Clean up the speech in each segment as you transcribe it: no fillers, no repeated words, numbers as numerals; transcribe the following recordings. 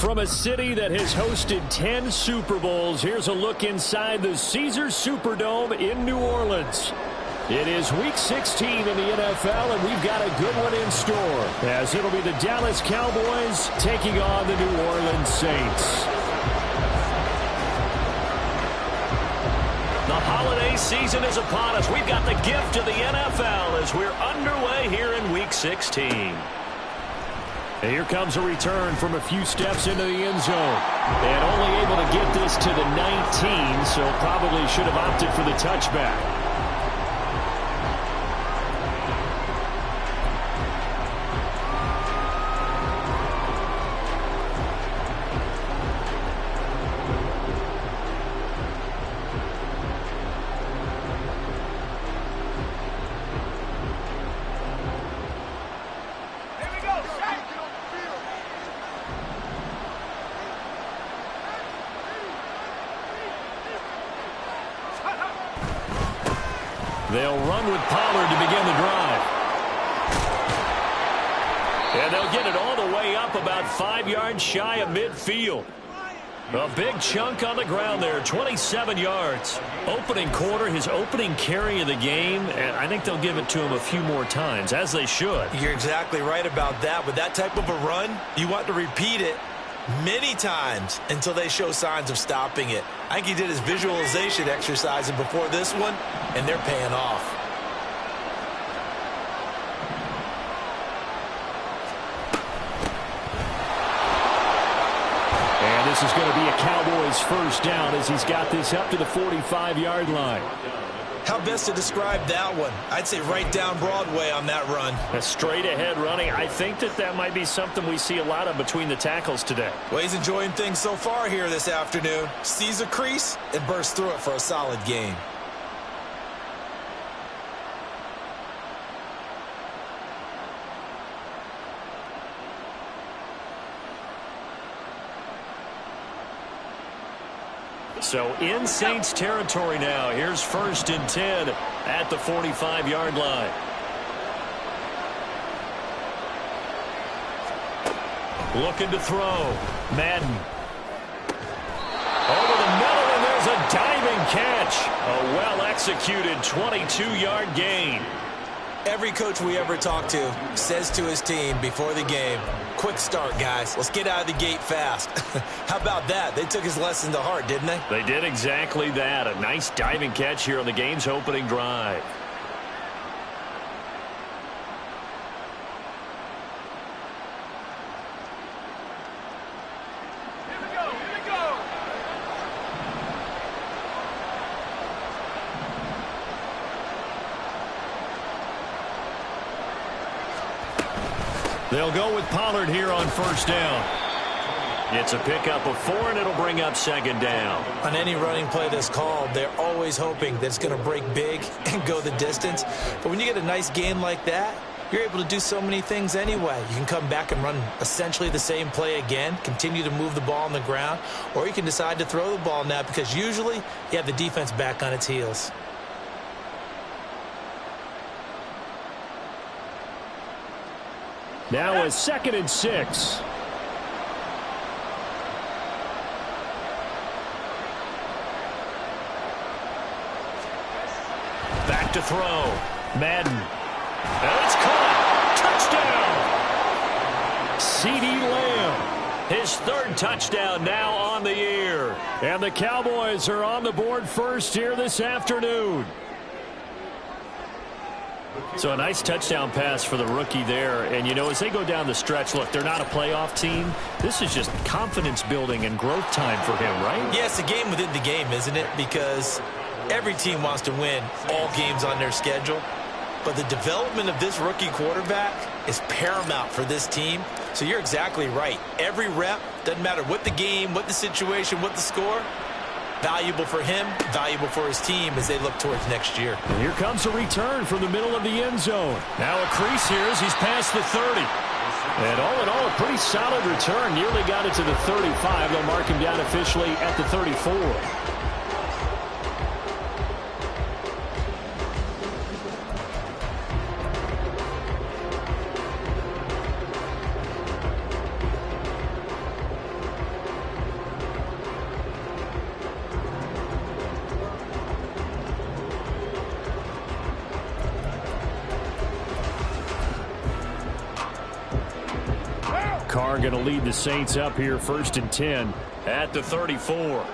From a city that has hosted 10 Super Bowls, here's a look inside the Caesars Superdome in New Orleans. It is Week 16 in the NFL, and we've got a good one in store, as it'll be the Dallas Cowboys taking on the New Orleans Saints. The holiday season is upon us. We've got the gift of the NFL as we're underway here in Week 16. And here comes a return from a few steps into the end zone. And only able to get this to the 19, so probably should have opted for the touchback. They'll run with Pollard to begin the drive. And they'll get it all the way up about 5 yards shy of midfield. A big chunk on the ground there, 27 yards. Opening quarter, his opening carry of the game, and I think they'll give it to him a few more times, as they should. You're exactly right about that. With that type of a run, you want to repeat it many times until they show signs of stopping it. I think he did his visualization exercises before this one, and they're paying off. And this is going to be a Cowboys first down as he's got this up to the 45-yard line. How best to describe that one? I'd say right down Broadway on that run. A straight-ahead running. I think that might be something we see a lot of between the tackles today. Well, he's enjoying things so far here this afternoon. Sees a crease and bursts through it for a solid gain. So in Saints territory now. Here's 1st and 10 at the 45-yard line. Looking to throw. Madden. Over the middle, and there's a diving catch. A well-executed 22-yard gain. Every coach we ever talk to says to his team before the game, quick start, guys. Let's get out of the gate fast. How about that? They took his lesson to heart, didn't they? They did exactly that. A nice diving catch here on the game's opening drive. They'll go with Pollard here on 1st down. It's a pickup of 4, and it'll bring up 2nd down. On any running play that's called, they're always hoping that it's going to break big and go the distance. But when you get a nice gain like that, you're able to do so many things anyway. You can come back and run essentially the same play again, continue to move the ball on the ground, or you can decide to throw the ball now because usually you have the defense back on its heels. Now a 2nd and 6. Back to throw. Madden. And it's caught. Touchdown. CeeDee Lamb. His 3rd touchdown now on the year. And the Cowboys are on the board first here this afternoon. So a nice touchdown pass for the rookie there. And, you know, as they go down the stretch, look, they're not a playoff team. This is just confidence building and growth time for him, right? Yeah, it's a game within the game, isn't it? Because every team wants to win all games on their schedule. But the development of this rookie quarterback is paramount for this team. So you're exactly right. Every rep, doesn't matter what the game, what the situation, what the score, valuable for him, valuable for his team as they look towards next year. And here comes a return from the middle of the end zone. Now a crease here as he's past the 30. And all in all, a pretty solid return. Nearly got it to the 35. They'll mark him down officially at the 34. Carr going to lead the Saints up here 1st and 10. At the 34.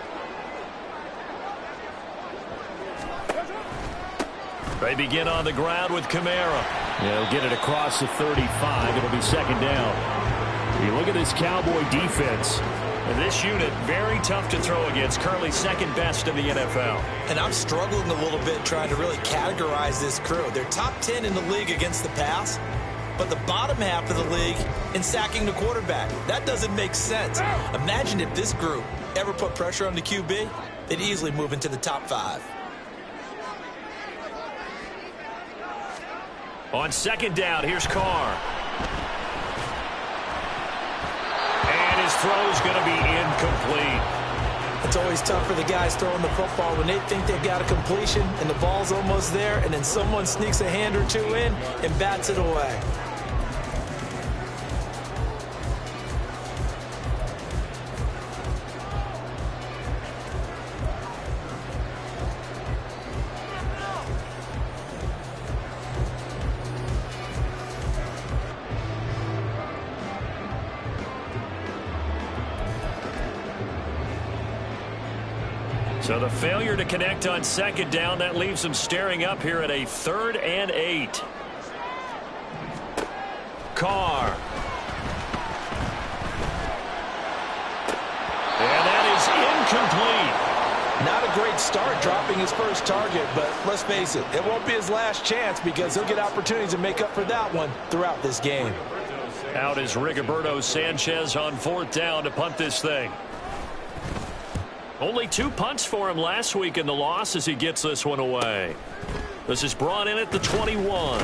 They begin on the ground with Kamara. They'll get it across the 35. It'll be 2nd down. You look at this Cowboy defense. And this unit, very tough to throw against. Currently 2nd best in the NFL. And I'm struggling a little bit trying to really categorize this crew. They're top 10 in the league against the pass, but the bottom half of the league in sacking the quarterback. That doesn't make sense. Imagine if this group ever put pressure on the QB, they'd easily move into the top 5. On 2nd down, here's Carr. And his throw's going to be incomplete. It's always tough for the guys throwing the football when they think they've got a completion and the ball's almost there, and then someone sneaks a hand or two in and bats it away. So the failure to connect on 2nd down, that leaves them staring up here at a 3rd and 8. Carr. And that is incomplete. Not a great start dropping his first target, but let's face it, it won't be his last chance because he'll get opportunities to make up for that one throughout this game. Out is Rigoberto Sanchez on 4th down to punt this thing. Only 2 punts for him last week in the loss as he gets this one away. This is brought in at the 21.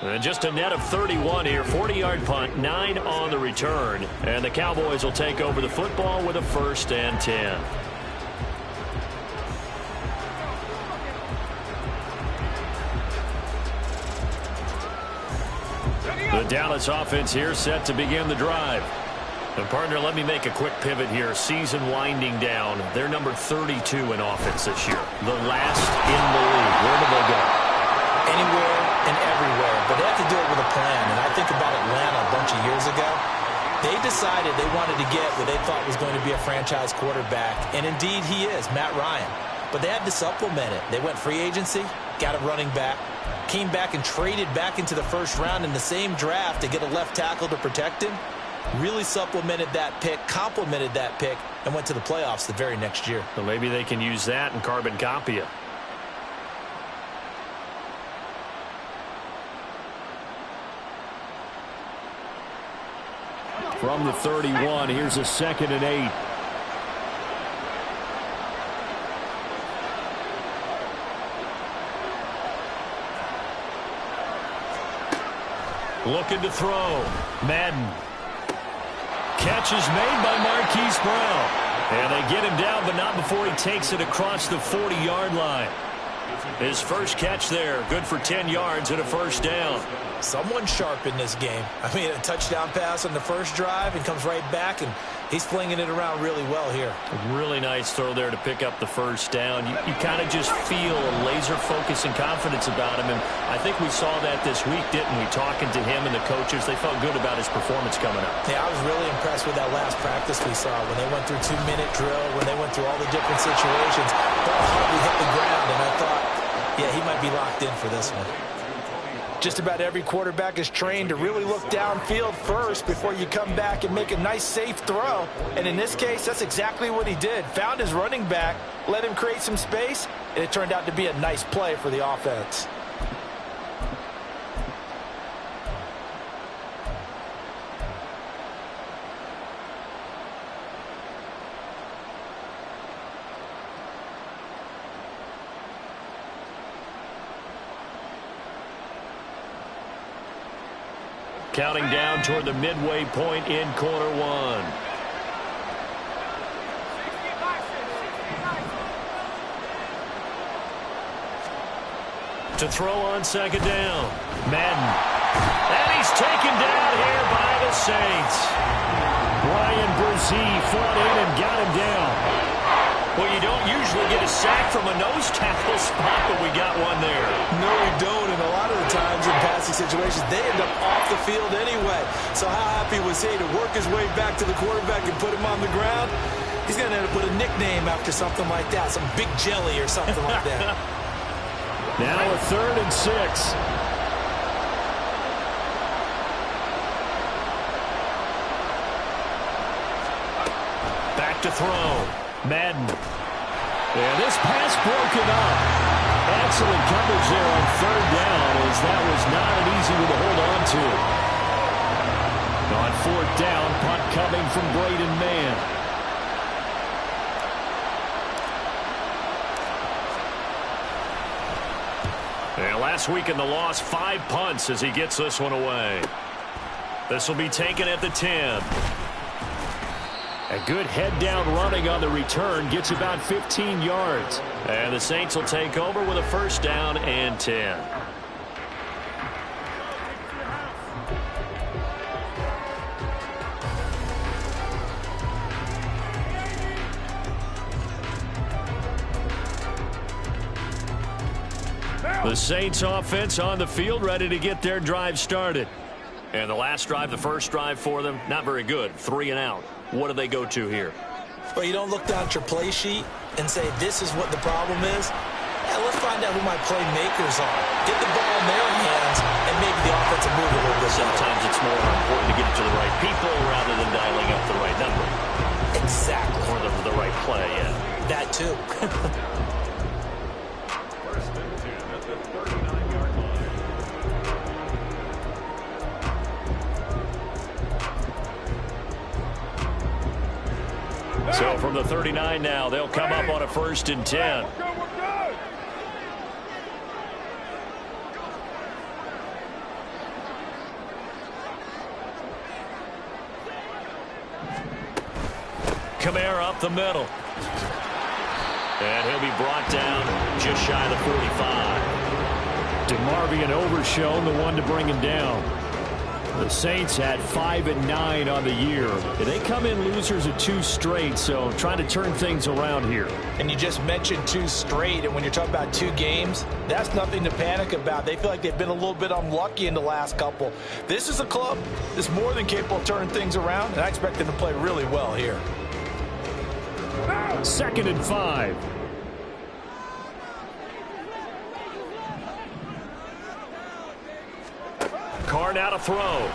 And just a net of 31 here. 40-yard punt, 9 on the return. And the Cowboys will take over the football with a 1st and 10. The Dallas offense here set to begin the drive. And partner, let me make a quick pivot here. Season winding down. They're number 32 in offense this year. The last in the league. Where do they go? Anywhere and everywhere. But they have to do it with a plan. And I think about Atlanta a bunch of years ago. They decided they wanted to get what they thought was going to be a franchise quarterback. And indeed he is, Matt Ryan. But they had to supplement it. They went free agency, got a running back, came back and traded back into the 1st round in the same draft to get a left tackle to protect him. Really supplemented that pick, complemented that pick, and went to the playoffs the very next year. So maybe they can use that and carbon copy it. From the 31, here's a 2nd and 8. Looking to throw. Madden. Catch is made by Marquise Brown. And they get him down, but not before he takes it across the 40-yard line. His first catch there, good for 10 yards and a 1st down. Someone sharp in this game. I mean, a touchdown pass on the first drive and comes right back, and he's flinging it around really well here. A really nice throw there to pick up the 1st down. You kind of just feel a laser focus and confidence about him, and I think we saw that this week, didn't we? Talking to him and the coaches, they felt good about his performance coming up. Yeah, I was really impressed with that last practice we saw when they went through 2-minute drill, when they went through all the different situations. Ball hardly hit the ground, and I thought, yeah, he might be locked in for this one. Just about every quarterback is trained to really look downfield first before you come back and make a nice, safe throw. And in this case, that's exactly what he did. Found his running back, let him create some space, and it turned out to be a nice play for the offense. Counting down toward the midway point in quarter one. To throw on 2nd down. Madden. And he's taken down here by the Saints. Brian Brzee fought in and got him down. Well, you don't usually get to sack from a nose tackle spot, but we got one there. No, we don't, and a lot of the times in passing situations, they end up off the field anyway. So how happy was he to work his way back to the quarterback and put him on the ground? He's going to end up with a nickname after something like that, some Big Jelly or something like that. Now a 3rd and 6. Back to throw. Madden. And this pass broken up. Excellent coverage there on 3rd down, as that was not an easy one to hold on to. On 4th down, punt coming from Braden Mann. And last week in the loss, 5 punts as he gets this one away. This will be taken at the 10. A good head-down running on the return gets about 15 yards. And the Saints will take over with a 1st down and 10. The Saints offense on the field, ready to get their drive started. And the last drive, the first drive for them, not very good. 3 and out. What do they go to here? Well, you don't look down at your play sheet and say, this is what the problem is. Yeah, let's find out who my playmakers are. Get the ball in their hands, and maybe the offense will move a little bit. Sometimes it's more important to get it to the right people rather than dialing up the right number. Exactly. Or the right play, yeah. That too. So from the 39 now, they'll come up on a 1st and 10. Kamara up the middle. And he'll be brought down just shy of the 45. DeMarvion Overshown, the one to bring him down. The Saints had 5 and 9 on the year. They come in losers of 2 straight, so trying to turn things around here. And you just mentioned 2 straight, and when you're talking about 2 games, that's nothing to panic about. They feel like they've been a little bit unlucky in the last couple. This is a club that's more than capable of turning things around, and I expect them to play really well here. 2nd and 5. Carr now to throw.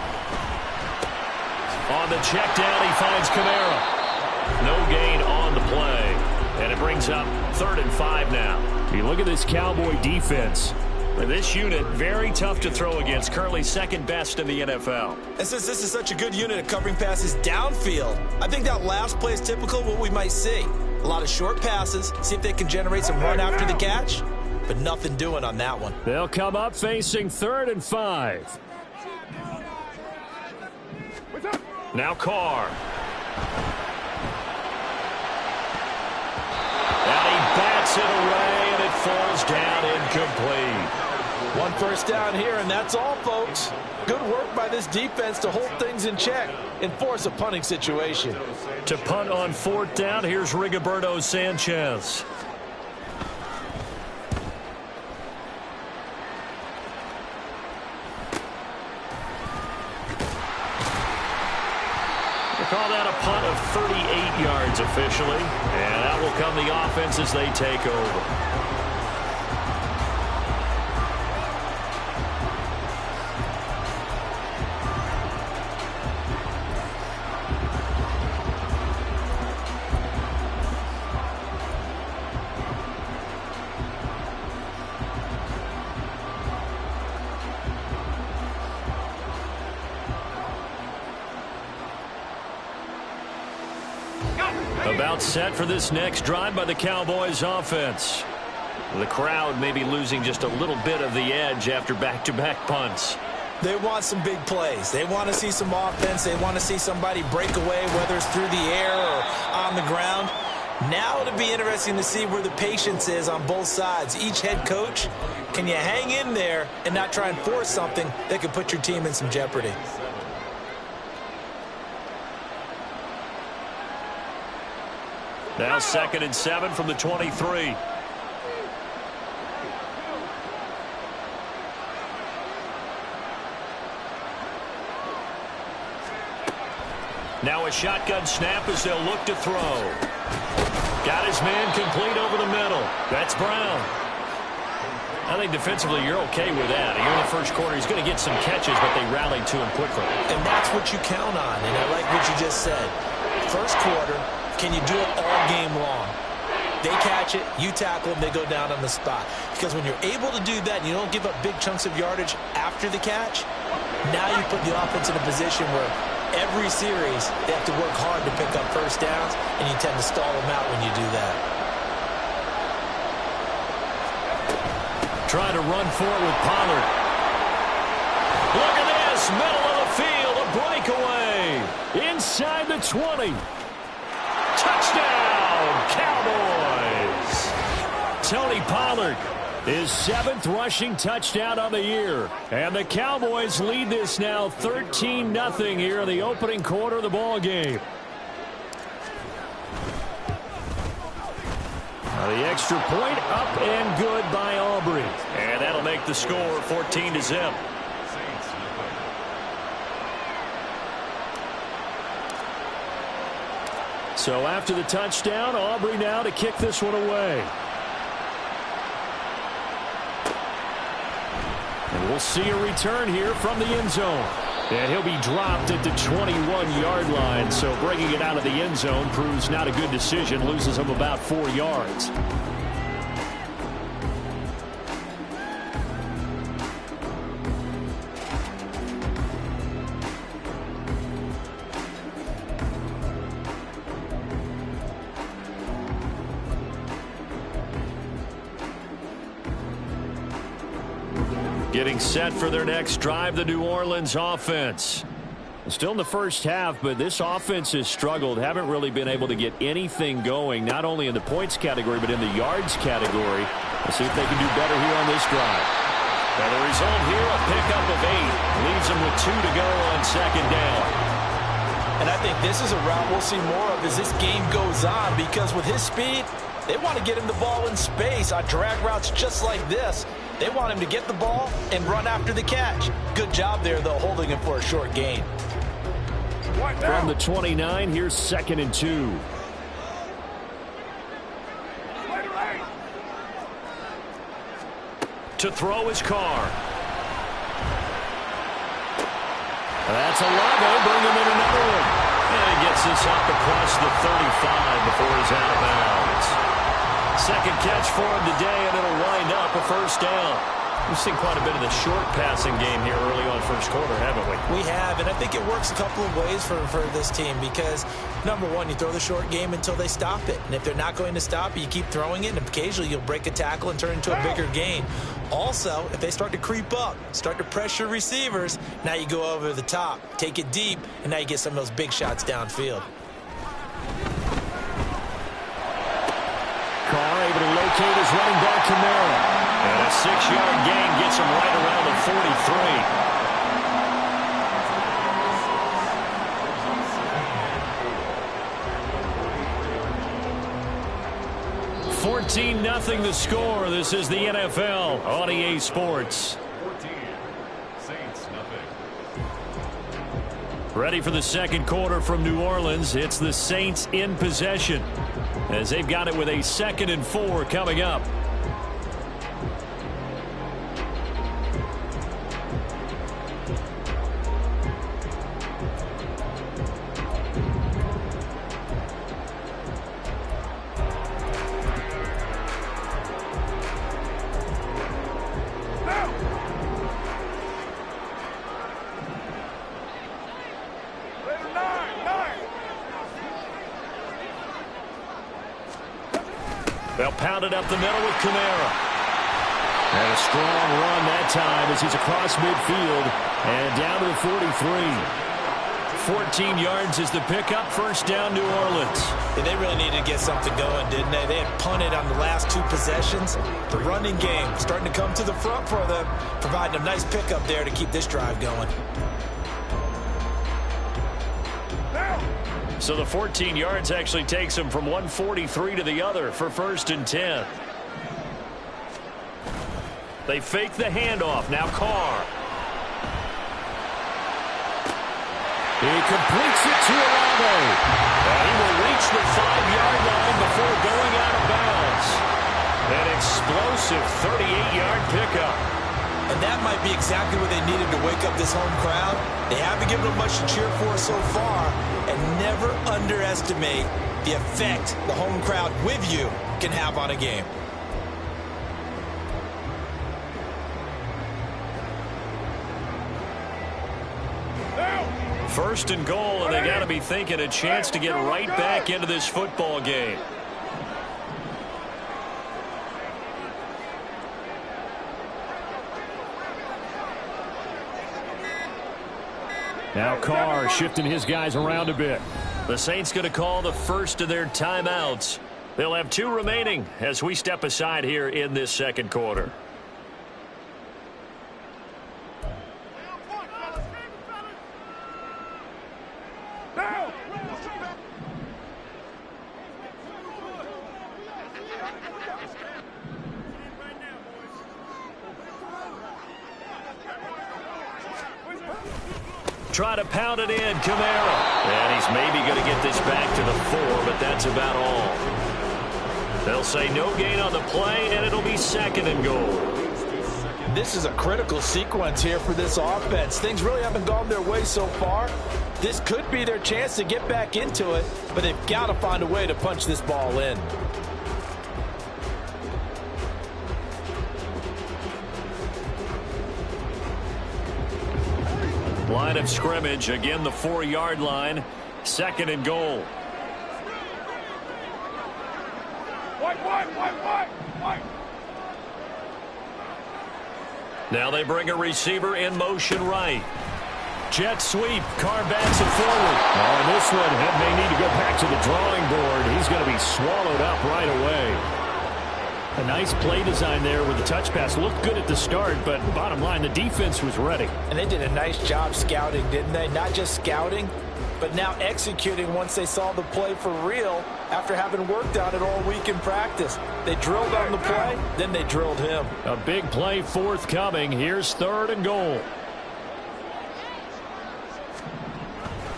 On the check down, he finds Kamara. No gain on the play. And it brings up 3rd and 5 now. You look at this Cowboy defense. This unit, very tough to throw against. Currently 2nd best in the NFL. And since this is such a good unit of covering passes downfield, I think that last play is typical of what we might see. A lot of short passes, see if they can generate some run after the catch, but nothing doing on that one. They'll come up facing 3rd and 5. Now Carr. And he bats it away, and it falls down incomplete. 1 first down here, and that's all, folks. Good work by this defense to hold things in check and force a punting situation. To punt on 4th down, here's Rigoberto Sanchez. Call that a punt of 38 yards officially. And that will come the offense as they take over. About set for this next drive by the Cowboys offense. The crowd may be losing just a little bit of the edge after back-to-back punts. They want some big plays. They want to see some offense. They want to see somebody break away, whether it's through the air or on the ground. Now it'll be interesting to see where the patience is on both sides. Each head coach, can you hang in there and not try and force something that could put your team in some jeopardy? Now 2nd and 7 from the 23. Now a shotgun snap as they'll look to throw. Got his man complete over the middle. That's Brown. I think defensively you're okay with that. Here in the first quarter, he's going to get some catches, but they rallied to him quickly. And that's what you count on, and I like what you just said. First quarter, can you do it all game long? They catch it, you tackle them, they go down on the spot. Because when you're able to do that and you don't give up big chunks of yardage after the catch, now you put the offense in a position where every series they have to work hard to pick up first downs, and you tend to stall them out when you do that. Trying to run for it with Pollard. Look at this, middle of the field, a breakaway. Inside the 20. Touchdown, Cowboys. Tony Pollard, his 7th rushing touchdown of the year. And the Cowboys lead this now 13-0 here in the opening quarter of the ball game. The extra point up and good by Aubrey. And that'll make the score 14-0. So after the touchdown, Aubrey now to kick this one away. And we'll see a return here from the end zone. And he'll be dropped at the 21-yard line. So bringing it out of the end zone proves not a good decision. Loses him about 4 yards. Getting set for their next drive, the New Orleans offense. Still in the first half, but this offense has struggled. Haven't really been able to get anything going, not only in the points category, but in the yards category. Let's see if they can do better here on this drive. And the result here, a pickup of 8. Leaves them with 2 to go on second down. And I think this is a route we'll see more of as this game goes on, because with his speed, they want to get him the ball in space on drag routes just like this. They want him to get the ball and run after the catch. Good job there, though, holding him for a short gain. From the 29, here's 2nd and 2. To throw his Carr. That's a Olave bringing in another one. And he gets this up across the 35 before he's out of bounds. Second catch for him today, and it'll wind up a first down. We've seen quite a bit of the short passing game here early on first quarter, haven't we? We have, and I think it works a couple of ways for this team because, number one, you throw the short game until they stop it. And if they're not going to stop it, you keep throwing it, and occasionally you'll break a tackle and turn into a bigger gain. Also, if they start to creep up, start to pressure receivers, now you go over the top, take it deep, and now you get some of those big shots downfield. Carr able to locate his running back, Kamara. And a 6-yard gain gets him right around the 43. 14-0 the score. This is the NFL on EA Sports. Ready for the second quarter from New Orleans. It's the Saints in possession as they've got it with a 2nd and 4 coming up. They'll pound it up the middle with Kamara. And a strong run that time as he's across midfield and down to the 43. 14 yards is the pickup. First down, New Orleans. Yeah, they really needed to get something going, didn't they? They had punted on the last 2 possessions. The running game starting to come to the front for them, providing a nice pickup there to keep this drive going. So the 14 yards actually takes him from 143 to the other for 1st and 10. They fake the handoff. Now Carr. He completes it to Olave. And he will reach the 5-yard line before going out of bounds. An explosive 38-yard pickup. And that might be exactly what they needed to wake up this home crowd. They haven't given them much to cheer for so far. And never underestimate the effect the home crowd with you can have on a game. First and goal, and they got to be thinking a chance to get right back into this football game. Now Carr shifting his guys around a bit. The Saints going to call the first of their timeouts. They'll have 2 remaining as we step aside here in this second quarter. Try to pound it in, Kamara. And he's maybe going to get this back to the 4, but that's about all. They'll say no gain on the play, and it'll be second and goal. This is a critical sequence here for this offense. Things really haven't gone their way so far. This could be their chance to get back into it, but they've got to find a way to punch this ball in. Line of scrimmage, again the 4-yard line, second and goal. Now they bring a receiver in motion right. Jet sweep, Carr backs it forward. Oh, and this one may need to go back to the drawing board. He's going to be swallowed up right away. A nice play design there with the touch pass. Looked good at the start, but bottom line, the defense was ready. And they did a nice job scouting, didn't they? Not just scouting, but now executing once they saw the play for real after having worked on it all week in practice. They drilled on the play, then they drilled him. A big play forthcoming. Here's third and goal.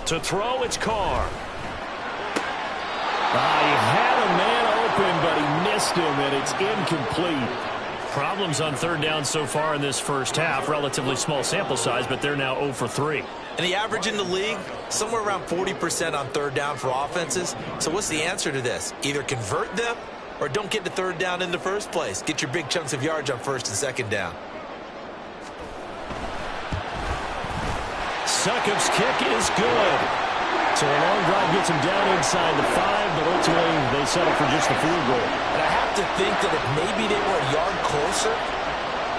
To throw, it's Carr. He had a man open, but he missed him, and it's incomplete. Problems on third down so far in this first half. Relatively small sample size, but they're now 0 for 3. And the average in the league, somewhere around 40% on third down for offenses. So what's the answer to this? Either convert them or don't get to third down in the first place. Get your big chunks of yards on first and second down. Succop's kick is good. So a long drive gets him down inside the 5, but ultimately they settle for just the field goal. And I have to think that if maybe they were a yard closer,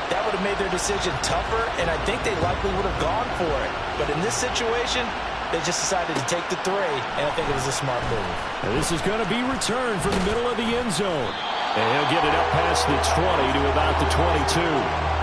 that would have made their decision tougher, and I think they likely would have gone for it. But in this situation, they just decided to take the 3, and I think it was a smart move. And this is going to be returned from the middle of the end zone. And he'll get it up past the 20 to about the 22.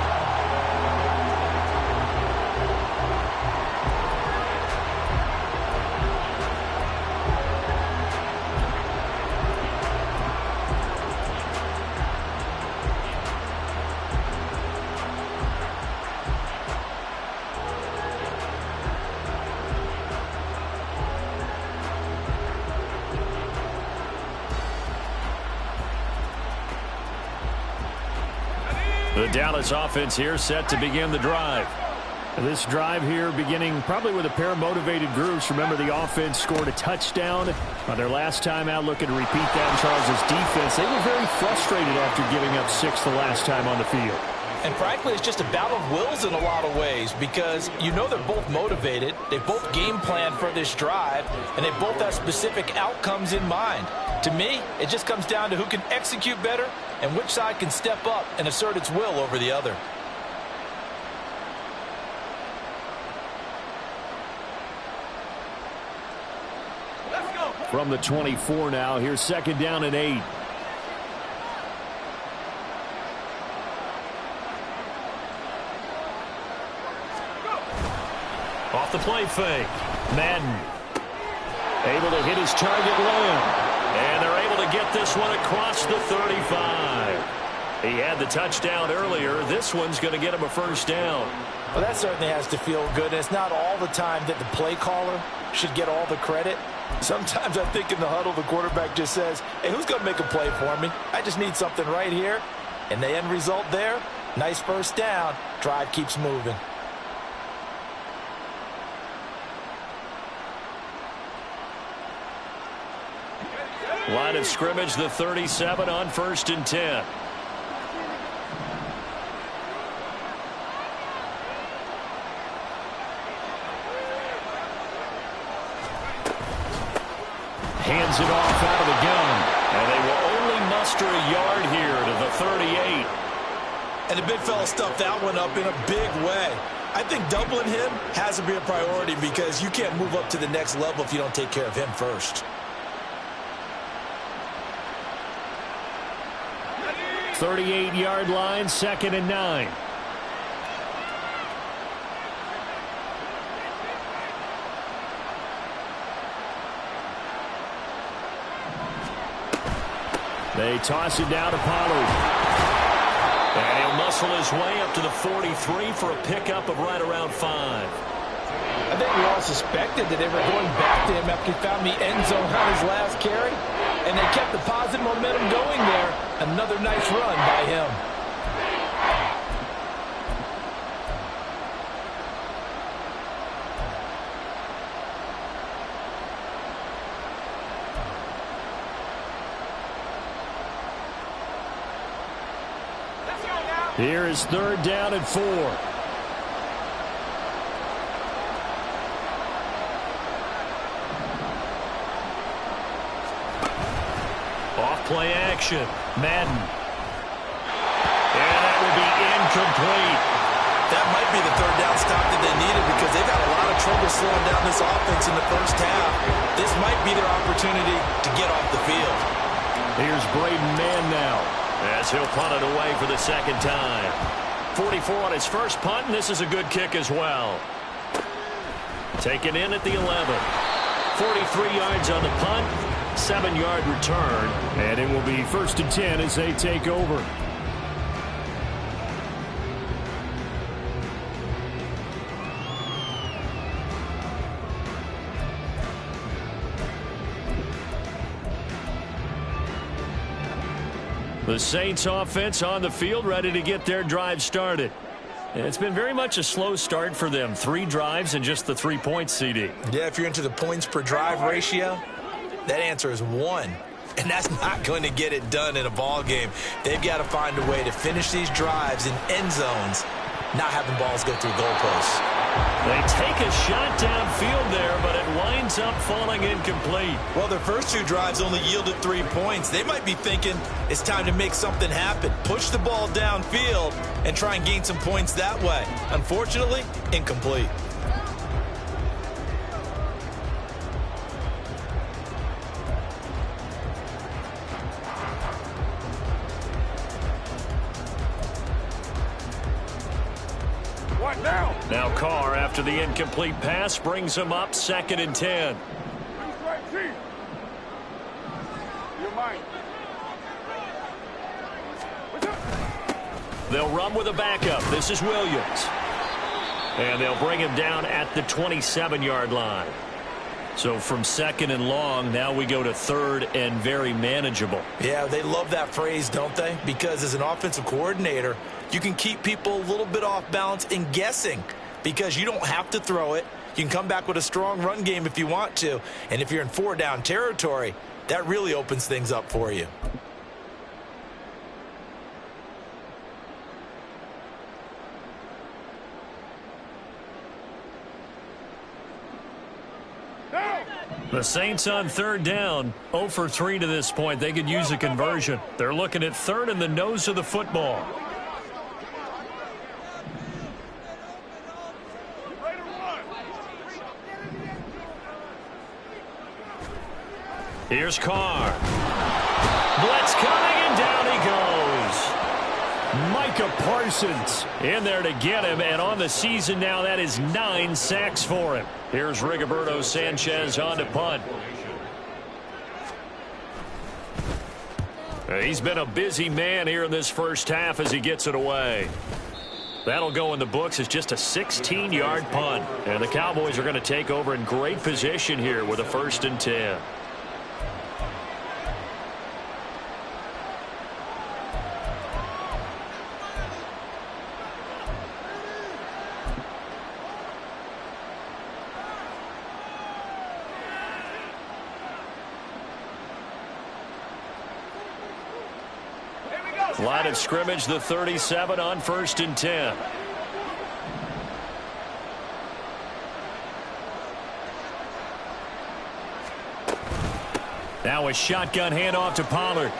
The Dallas offense here set to begin the drive. This drive here beginning probably with a pair of motivated groups. Remember, the offense scored a touchdown on their last time out, looking to repeat that in Charles' defense. They were very frustrated after giving up 6 the last time on the field. And frankly, it's just a battle of wills in a lot of ways because you know they're both motivated. They both game plan for this drive, and they both have specific outcomes in mind. To me, it just comes down to who can execute better and which side can step up and assert its will over the other. Let's go. From the 24 now, here's second down and 8. Off the play fake. Madden able to hit his target Lamb. And they're able to get this one across the 35. He had the touchdown earlier. This one's going to get him a first down. Well, that certainly has to feel good, and it's not all the time that the play caller should get all the credit. Sometimes I think in the huddle, the quarterback just says, hey, who's going to make a play for me? I just need something right here. And the end result there, nice first down. Drive keeps moving. Line of scrimmage, the 37 on 1st and 10. Hands it off out of the gun. And they will only muster a yard here to the 38. And the big fella stuffed that one up in a big way. I think doubling him has to be a priority because you can't move up to the next level if you don't take care of him first. 38-yard line, 2nd and 9. They toss it down to Pollard. And he'll muscle his way up to the 43 for a pickup of right around 5. I think we all suspected that they were going back to him after he found the end zone on his last carry. And they kept the positive momentum going there. Another nice run by him. Here is 3rd down and 4. Off-play action. Madden. And that will be incomplete. That might be the 3rd down stop that they needed because they've had a lot of trouble slowing down this offense in the first half. This might be their opportunity to get off the field. Here's Braden Mann now, as he'll punt it away for the 2nd time. 44 on his first punt, and this is a good kick as well. Taken in at the 11. 43 yards on the punt, 7-yard return, and it will be 1st and 10 as they take over. The Saints offense on the field, ready to get their drive started. And it's been very much a slow start for them. 3 drives and just the 3 points, CD. Yeah, if you're into the points per drive ratio, that answer is 1. And that's not going to get it done in a ball game. They've got to find a way to finish these drives in end zones, not having balls go through goalposts. They take a shot downfield there, but it winds up falling incomplete. Well, their first 2 drives only yielded 3 points. They might be thinking it's time to make something happen. Push the ball downfield and try and gain some points that way. Unfortunately, incomplete. Now Carr, after the incomplete pass, brings him up 2nd and 10. They'll run with a backup. This is Williams. And they'll bring him down at the 27-yard line. So from 2nd and long, now we go to 3rd and very manageable. Yeah, they love that phrase, don't they? Because as an offensive coordinator, you can keep people a little bit off balance and guessing because you don't have to throw it. You can come back with a strong run game if you want to. And if you're in 4-down territory, that really opens things up for you. The Saints on 3rd down, 0 for 3 to this point. They could use a conversion. They're looking at 3rd and the nose of the football. Here's Carr. Blitz coming, and down he goes. Micah Parsons in there to get him, and on the season now, that is 9 sacks for him. Here's Rigoberto Sanchez on to punt. He's been a busy man here in this first half as he gets it away. That'll go in the books as just a 16-yard punt. And the Cowboys are going to take over in great position here with a 1st and 10. Line of scrimmage, the 37 on 1st and 10. Now a shotgun handoff to Pollard.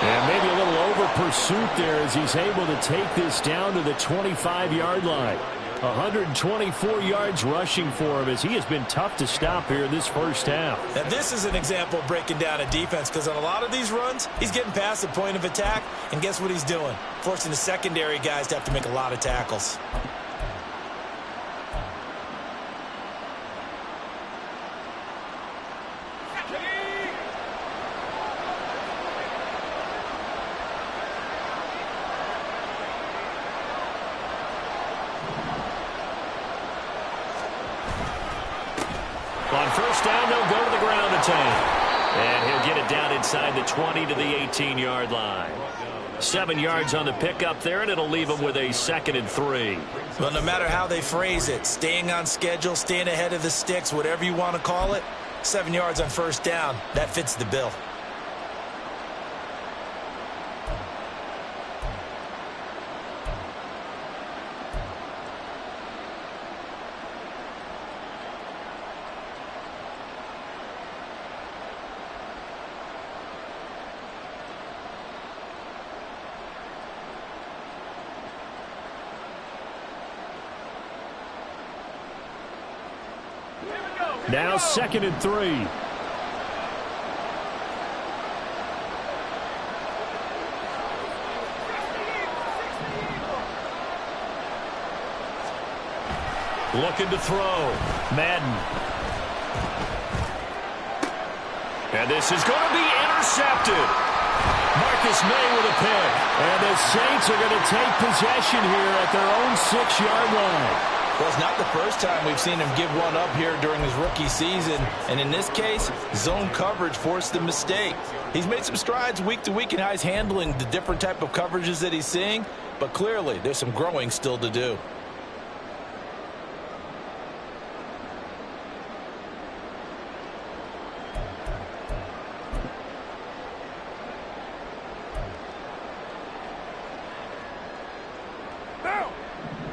And maybe a little over pursuit there as he's able to take this down to the 25-yard line. 124 yards rushing for him as he has been tough to stop here in this first half. Now this is an example of breaking down a defense, because on a lot of these runs, he's getting past the point of attack, and guess what he's doing? Forcing the secondary guys to have to make a lot of tackles. On first down, they'll go to the ground attack. And he'll get it down inside the 20 to the 18-yard line. 7 yards on the pickup there, and it'll leave him with a 2nd and 3. Well, no matter how they phrase it, staying on schedule, staying ahead of the sticks, whatever you want to call it, 7 yards on first down, that fits the bill. Now 2nd and 3. Looking to throw. Madden. And this is going to be intercepted. Marcus May with a pick. And the Saints are going to take possession here at their own 6-yard line. Well, it's not the first time we've seen him give one up here during his rookie season. And in this case, zone coverage forced the mistake. He's made some strides week to week in how he's handling the different type of coverages that he's seeing. But clearly, there's some growing still to do.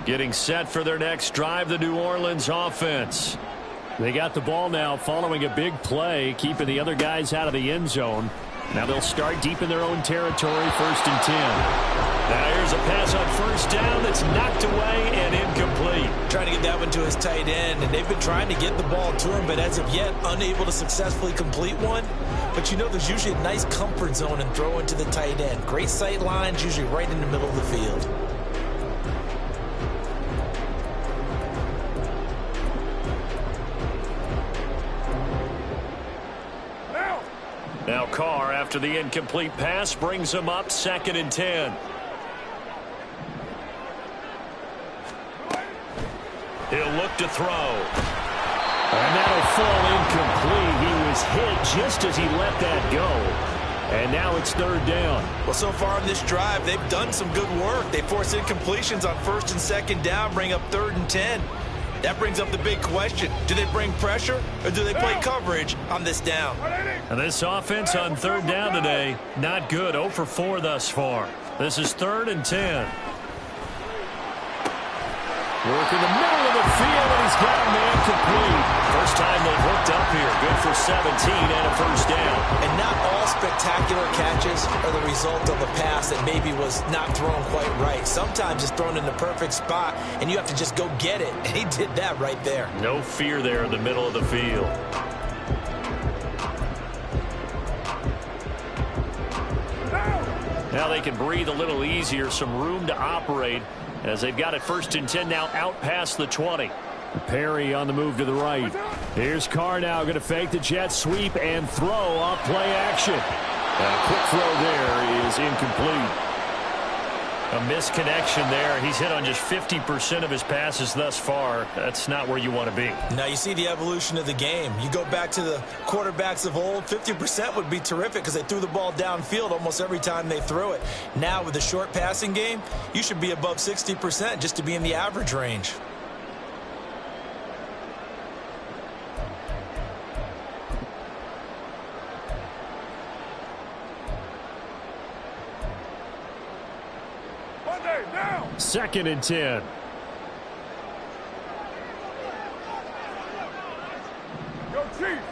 Getting set for their next drive, the New Orleans offense. They got the ball now following a big play, keeping the other guys out of the end zone. Now they'll start deep in their own territory, 1st and 10. Now here's a pass on first down that's knocked away and incomplete. Trying to get that one to his tight end, and they've been trying to get the ball to him, but as of yet, unable to successfully complete one. But you know there's usually a nice comfort zone in throwing to the tight end. Great sight lines, usually right in the middle of the field. Now Carr, after the incomplete pass, brings him up 2nd and 10. He'll look to throw. And that'll fall incomplete. He was hit just as he let that go. And now it's 3rd down. Well, so far in this drive, they've done some good work. They forced incompletions on 1st and 2nd down, bring up 3rd and 10. That brings up the big question. Do they bring pressure or do they play coverage on this down? And this offense on 3rd down today, not good. 0 for 4 thus far. This is 3rd and 10. Work in the middle of the field, and he's got a man complete. First time they've hooked up here. Good for 17 and a 1st down. And not all spectacular catches are the result of a pass that maybe was not thrown quite right. Sometimes it's thrown in the perfect spot, and you have to just go get it. And he did that right there. No fear there in the middle of the field. Now they can breathe a little easier, some room to operate as they've got it 1st and 10 now out past the 20. Perry on the move to the right. Here's Carr now going to fake the jet sweep and throw off play action. And a quick throw there is incomplete. A misconnection there. He's hit on just 50% of his passes thus far. That's not where you want to be. Now you see the evolution of the game. You go back to the quarterbacks of old, 50% would be terrific because they threw the ball downfield almost every time they threw it. Now with the short passing game, you should be above 60% just to be in the average range. Second and 10. Go Chiefs!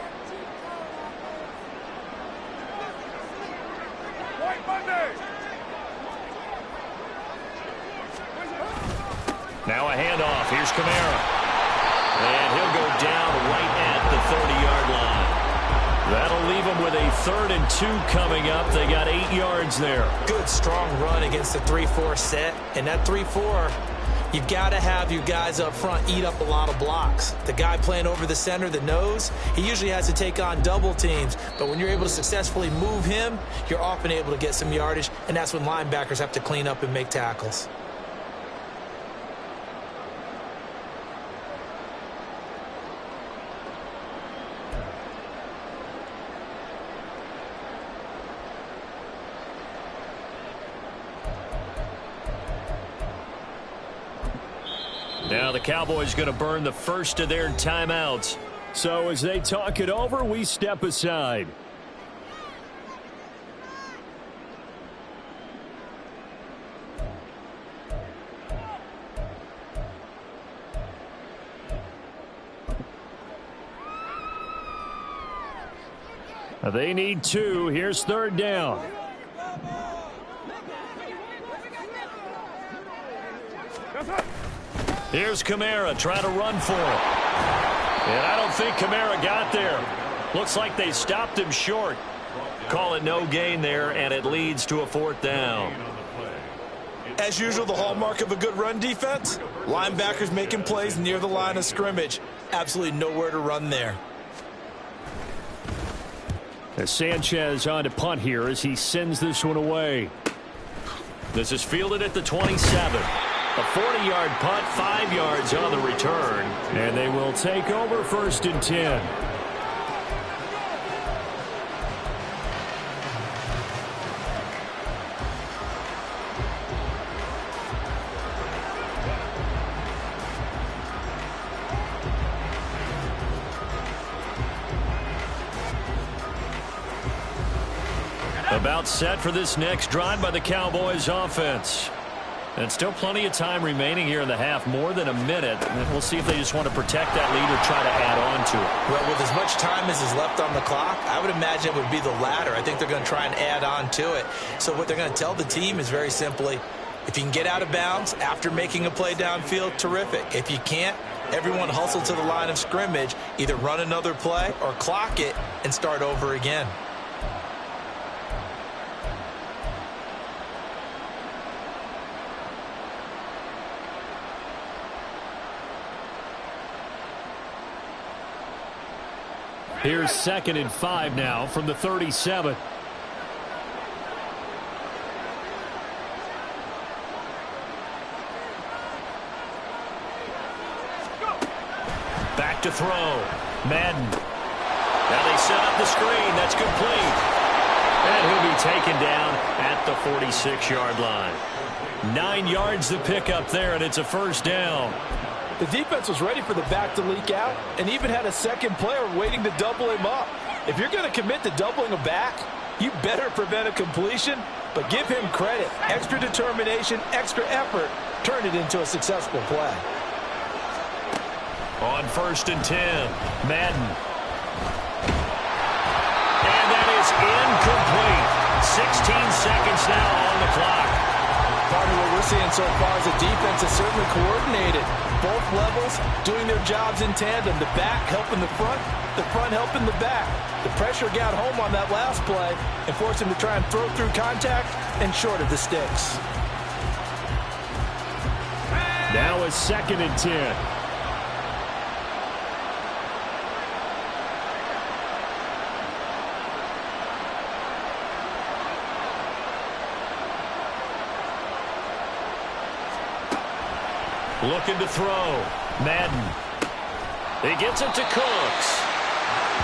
White Monday! Now a handoff. Here's Kamara. And he'll go down right at the 30-yard line. That'll leave him with a 3rd and 2 coming up. They got 8 yards there. Good, strong run against the 3-4 set. And that 3-4, you've got to have your guys up front eat up a lot of blocks. The guy playing over the center, the nose, he usually has to take on double teams. But when you're able to successfully move him, you're often able to get some yardage. And that's when linebackers have to clean up and make tackles. Now the Cowboys going to burn the first of their timeouts. So as they talk it over, we step aside. They need 2. Here's 3rd down. Here's Kamara trying to run for it. And I don't think Kamara got there. Looks like they stopped him short. Call it no gain there, and it leads to a 4th down. As usual, the hallmark of a good run defense, linebackers making plays near the line of scrimmage. Absolutely nowhere to run there. As Sanchez on to punt here as he sends this one away. This is fielded at the 27. A 40-yard punt, 5 yards on the return. And they will take over 1st and 10. About set for this next drive by the Cowboys offense. And still plenty of time remaining here in the half, more than a minute. And we'll see if they just want to protect that lead or try to add on to it. Well, with as much time as is left on the clock, I would imagine it would be the latter. I think they're going to try and add on to it. So what they're going to tell the team is very simply, if you can get out of bounds after making a play downfield, terrific. If you can't, everyone hustle to the line of scrimmage, either run another play or clock it and start over again. Here's 2nd and 5 now from the 37. Back to throw. Madden. Now they set up the screen. That's complete. And he'll be taken down at the 46-yard line. 9 yards to pick up there, and it's a 1st down. The defense was ready for the back to leak out and even had a second player waiting to double him up. If you're going to commit to doubling a back, you better prevent a completion, but give him credit. Extra determination, extra effort, turn it into a successful play. On 1st and 10, Madden. And that is incomplete. 16 seconds now on the clock. Part of what we're seeing so far is the defense is certainly coordinated. Both levels doing their jobs in tandem. The back helping the front helping the back. The pressure got home on that last play and forced him to try and throw through contact and short of the sticks. Now a 2nd and 10. Looking to throw. Madden. He gets it to Cooks.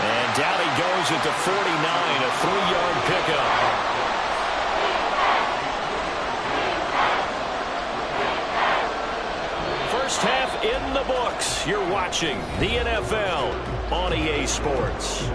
And down he goes at the 49, a 3-yard pickup. First half in the books. You're watching the NFL on EA Sports.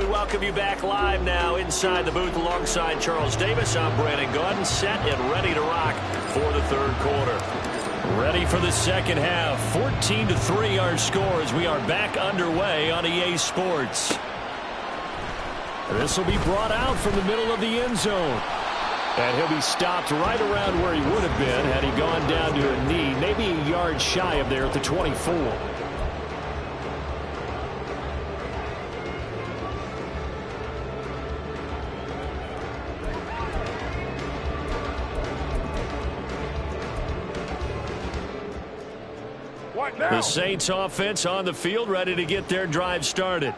Welcome you back live now inside the booth alongside Charles Davis. I'm Brandon Gaudin, set and ready to rock for the third quarter. Ready for the second half. 14-3 our score as we are back underway on EA Sports. This will be brought out from the middle of the end zone. And he'll be stopped right around where he would have been had he gone down to a knee, maybe a yard shy of there at the 24. The Saints offense on the field, ready to get their drive started.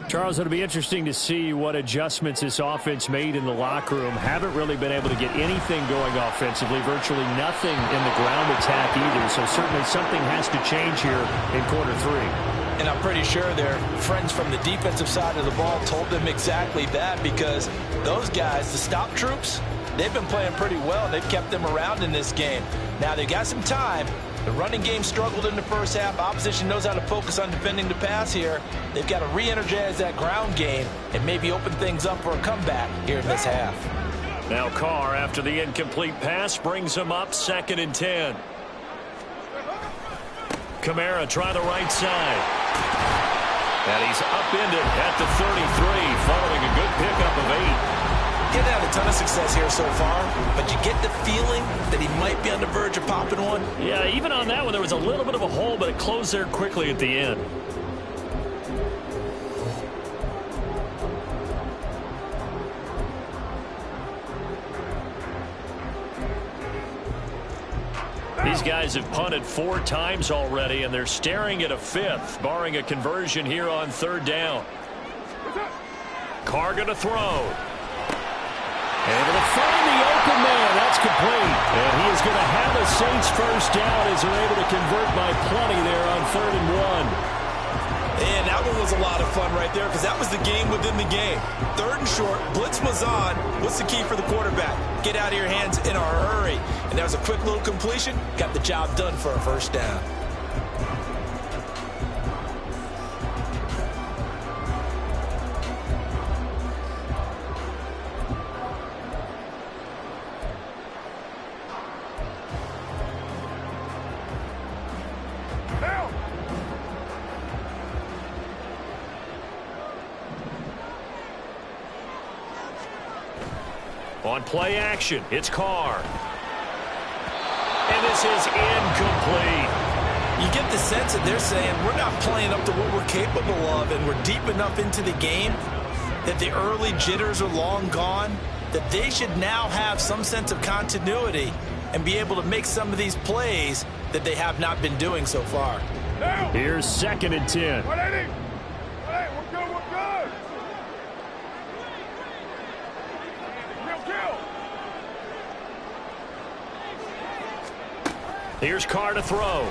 Charles, it'll be interesting to see what adjustments this offense made in the locker room. Haven't really been able to get anything going offensively, virtually nothing in the ground attack either. So certainly something has to change here in quarter 3. And I'm pretty sure their friends from the defensive side of the ball told them exactly that, because those guys, the stop troops, they've been playing pretty well. They've kept them around in this game. Now they've got some time. The running game struggled in the first half. Opposition knows how to focus on defending the pass here. They've got to re-energize that ground game and maybe open things up for a comeback here in this half. Now Carr, after the incomplete pass, brings him up 2nd and 10. Kamara try the right side. And he's upended at the 33 following a good pickup of 8. Getting had a ton of success here so far, but you get the feeling that he might be on the verge of popping one. Yeah, even on that one, there was a little bit of a hole, but it closed there quickly at the end. These guys have punted 4 times already, and they're staring at a 5th, barring a conversion here on 3rd down. Carr gonna throw. Able to find the open man. That's complete. And he is going to have a Saints first down as they're able to convert by plenty there on 3rd and 1. And that one was a lot of fun right there, because that was the game within the game. 3rd and short, blitz was on. What's the key for the quarterback? Get out of your hands in a hurry. And that was a quick little completion. Got the job done for a first down. On play action, it's Carr. And this is incomplete. You get the sense that they're saying we're not playing up to what we're capable of, and we're deep enough into the game that the early jitters are long gone, that they should now have some sense of continuity and be able to make some of these plays that they have not been doing so far. Here's 2nd and 10. 180. Hey, we're good, we're good. Here's Carr to throw.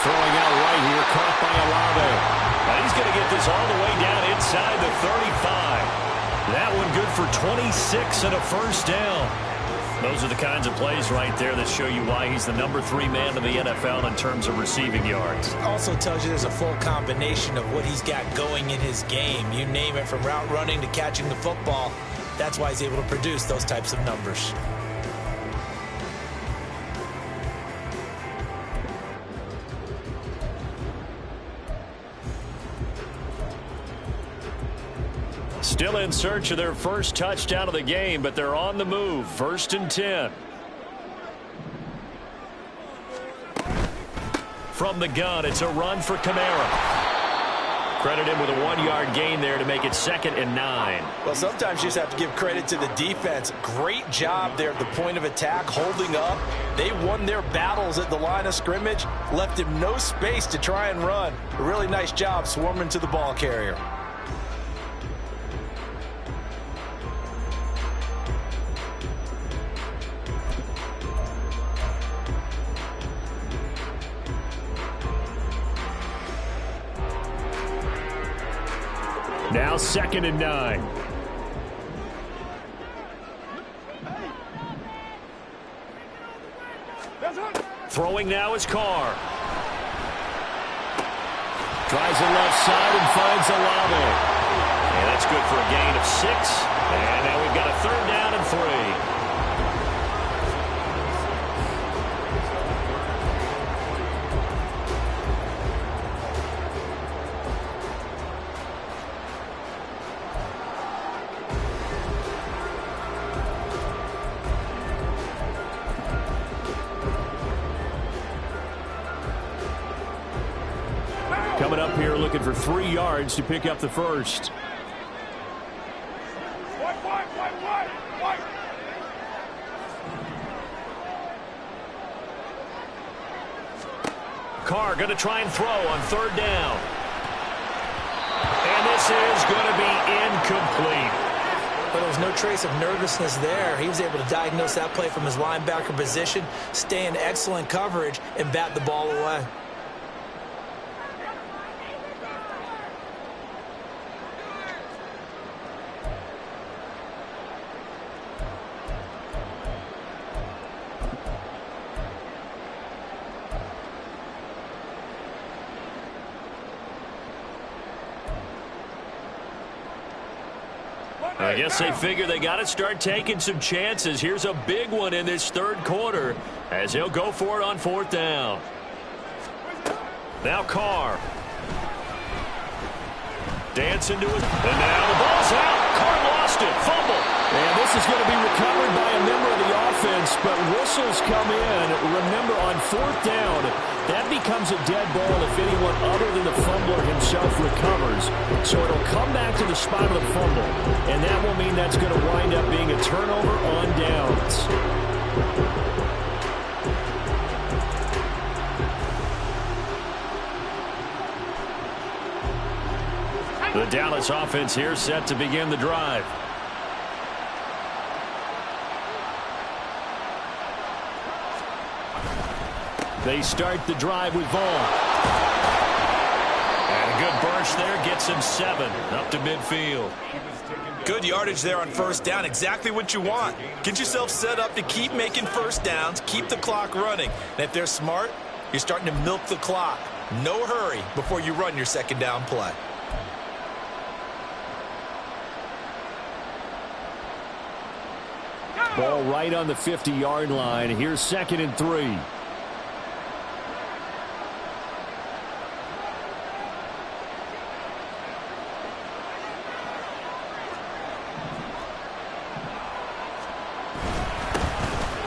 Throwing out right here, caught by Olave. And he's going to get this all the way down inside the 35. That one good for 26 and a first down. Those are the kinds of plays right there that show you why he's the number 3 man in the NFL in terms of receiving yards. Also tells you there's a full combination of what he's got going in his game. You name it, from route running to catching the football. That's why he's able to produce those types of numbers. Still in search of their first touchdown of the game, but they're on the move. 1st and 10. From the gun, it's a run for Kamara. Credit him with a 1-yard gain there to make it 2nd and 9. Well, sometimes you just have to give credit to the defense. Great job there at the point of attack, holding up. They won their battles at the line of scrimmage, left him no space to try and run. A really nice job swarming to the ball carrier. Now 2nd and 9. Throwing now is Carr. Tries the left side and finds Olave. And that's good for a gain of 6. And now we've got a 3rd down and 3. Coming up here looking for 3 yards to pick up the first. White. Carr going to try and throw on 3rd down. And this is going to be incomplete. But there was no trace of nervousness there. He was able to diagnose that play from his linebacker position, stay in excellent coverage, and bat the ball away. I guess they figure they got to start taking some chances. Here's a big one in this 3rd quarter as he'll go for it on 4th down. Now Carr. Dancing to it. And now the ball's out. Carr lost it. Fumble. And this is going to be recovered by a member of the offense, but whistles come in. Remember, on 4th down, that becomes a dead ball if anyone other than the fumbler himself recovers. So it'll come back to the spot of the fumble, and that will mean that's going to wind up being a turnover on downs. The Dallas offense here set to begin the drive. They start the drive with Vaughn. And a good burst there gets him 7 up to midfield. Good yardage there on 1st down. Exactly what you want. Get yourself set up to keep making 1st downs, keep the clock running. And if they're smart, you're starting to milk the clock. No hurry before you run your 2nd down play. Ball right on the 50-yard line. Here's 2nd and 3.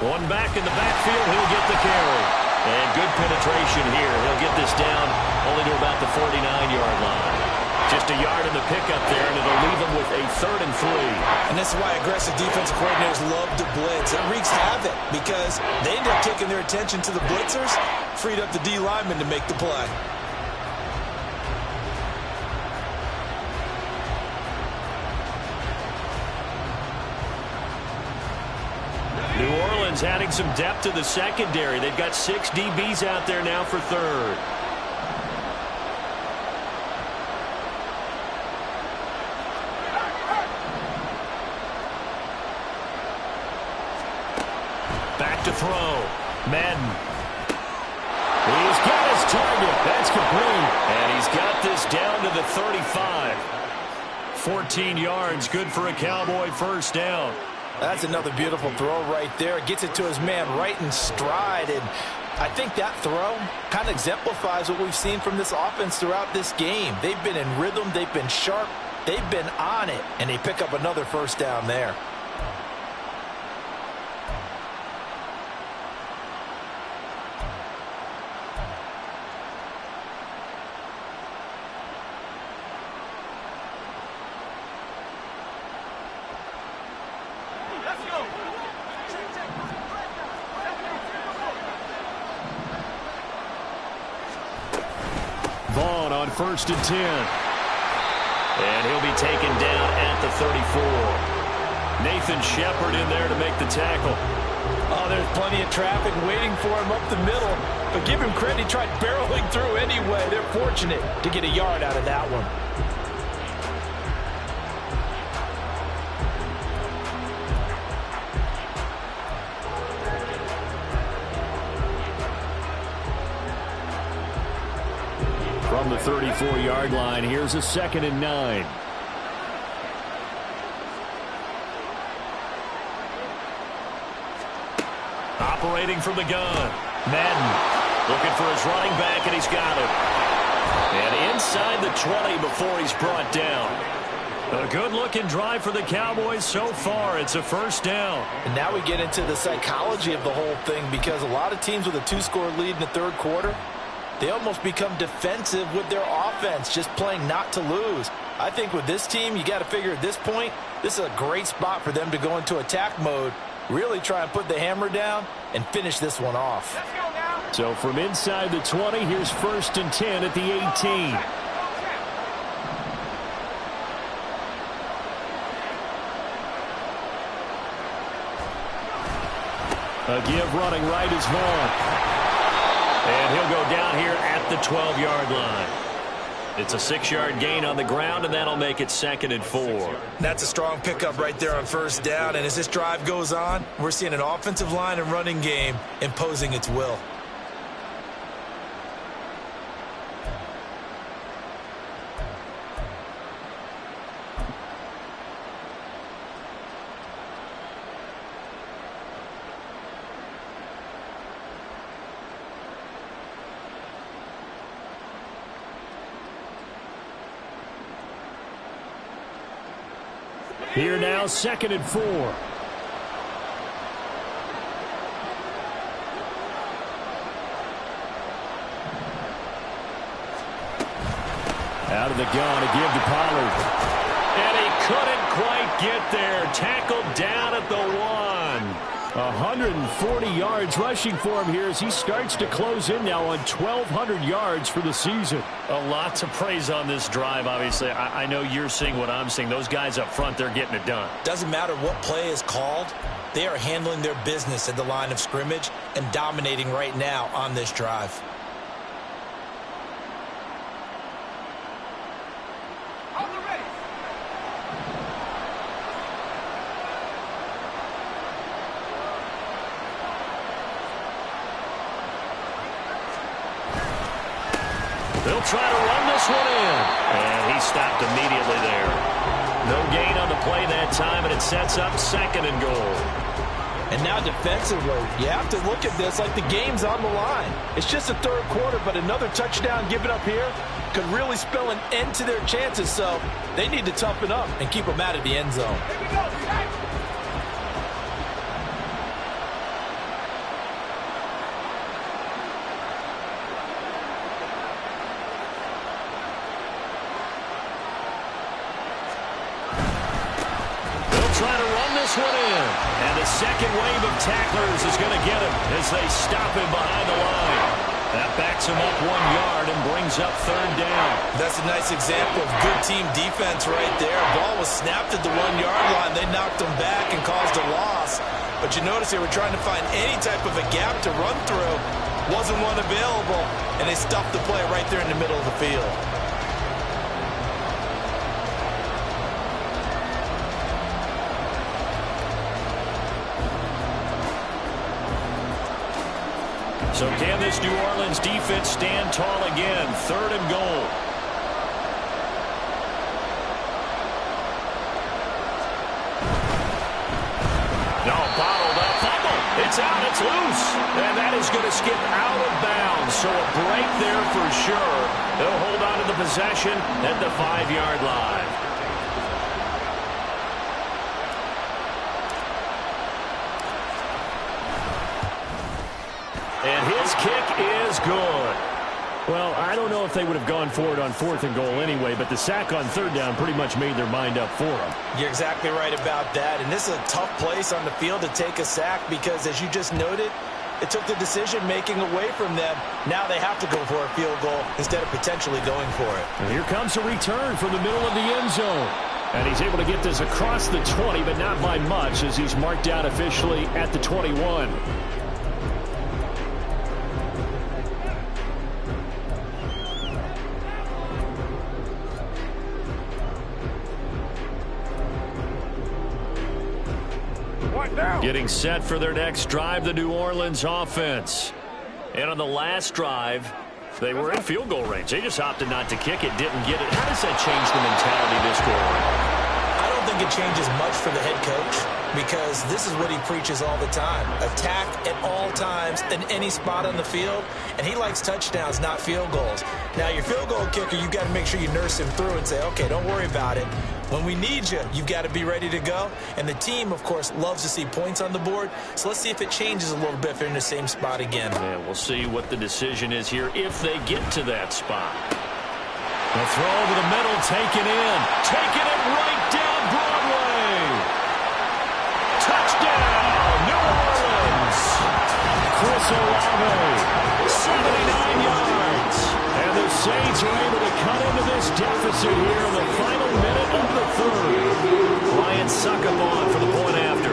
One back in the backfield, he'll get the carry. And good penetration here. He'll get this down only to about the 49-yard line. Just a yard in the pickup there, and it'll leave him with a 3rd and 3. And this is why aggressive defensive coordinators love to blitz. It wreaks havoc because they end up taking their attention to the blitzers, freed up the D lineman to make the play. New Orleans adding some depth to the secondary. They've got 6 DBs out there now for 3rd. Back to throw. Madden. He's got his target. That's complete. And he's got this down to the 35. 14 yards, good for a Cowboy 1st down. That's another beautiful throw right there. Gets it to his man right in stride. And I think that throw kind of exemplifies what we've seen from this offense throughout this game. They've been in rhythm. They've been sharp. They've been on it. And they pick up another 1st down there. on 1st and 10. And he'll be taken down at the 34. Nathan Shepard in there to make the tackle. Oh, there's plenty of traffic waiting for him up the middle. But give him credit, he tried barreling through anyway. They're fortunate to get a yard out of that one. From the 34-yard line, here's a 2nd and 9. Operating from the gun. Madden looking for his running back, and he's got it. And inside the 20 before he's brought down. A good-looking drive for the Cowboys so far. It's a 1st down. And now we get into the psychology of the whole thing, because a lot of teams with a 2-score lead in the 3rd quarter, they almost become defensive with their offense, just playing not to lose. I think with this team, you got to figure at this point, this is a great spot for them to go into attack mode, really try and put the hammer down and finish this one off. So from inside the 20, here's 1st and 10 at the 18. A give running right is Vaughn. And he'll go down here at the 12-yard line. It's a 6-yard gain on the ground, and that'll make it 2nd and 4. That's a strong pickup right there on 1st down. And as this drive goes on, we're seeing an offensive line and running game imposing its will. Here now, 2nd and 4. Out of the gun, a give to Pollard. And he couldn't quite get there. Tackled down at the 1. 140 yards rushing for him here as he starts to close in now on 1,200 yards for the season. A lot to praise on this drive, obviously. I know you're seeing what I'm seeing. Those guys up front, they're getting it done. Doesn't matter what play is called. They are handling their business at the line of scrimmage and dominating right now on this drive. They'll try to run this one in. And he stopped immediately there. No gain on the play that time, and it sets up 2nd and goal. And now defensively, you have to look at this like the game's on the line. It's just the 3rd quarter, but another touchdown given up here could really spell an end to their chances. So they need to toughen up and keep them out of the end zone. Try to run this one in. And the second wave of tacklers is going to get him as they stop him behind the line. That backs him up 1 yard and brings up 3rd down. That's a nice example of good team defense right there. Ball was snapped at the 1-yard line. They knocked him back and caused a loss. But you notice they were trying to find any type of a gap to run through. Wasn't one available, and they stuffed the play right there in the middle of the field. So can this New Orleans defense stand tall again? 3rd and goal. No, bottled up. Fumble. It's out. It's loose. And that is going to skip out of bounds. So a break there for sure. They'll hold on to the possession at the 5-yard line. And his kick is good. Well, I don't know if they would have gone for it on 4th and goal anyway, but the sack on 3rd down pretty much made their mind up for them. You're exactly right about that. And this is a tough place on the field to take a sack because, as you just noted, It took the decision-making away from them. Now they have to go for a field goal instead of potentially going for it. And here comes a return from the middle of the end zone. And he's able to get this across the 20, but not by much, as he's marked out officially at the 21. Getting set for their next drive, the New Orleans offense. And on the last drive, they were in field goal range. They just opted not to kick it, didn't get it. How does that change the mentality this go around? I don't think it changes much for the head coach because this is what he preaches all the time. Attack at all times in any spot on the field, and he likes touchdowns, not field goals. Now, your field goal kicker, you've got to make sure you nurse him through and say, okay, don't worry about it. When we need you, you've got to be ready to go. And the team, of course, loves to see points on the board. So let's see if it changes a little bit if they're in the same spot again. Yeah, we'll see what the decision is here if they get to that spot. The throw over the middle, taken in. Taking it right down Broadway. Touchdown, New Orleans. Chris Olave, 79 yards. And the Saints are able to cut into this deficit here in the final minute of the third. Ryan Succop on for the point after.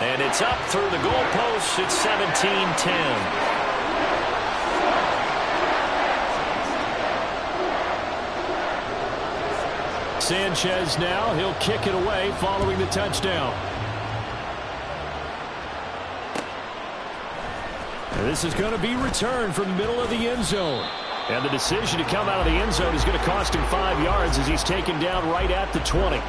And it's up through the goalposts. It's 17-10. Sanchez now, he'll kick it away following the touchdown. And this is going to be returned from the middle of the end zone. And the decision to come out of the end zone is going to cost him 5 yards as he's taken down right at the 20.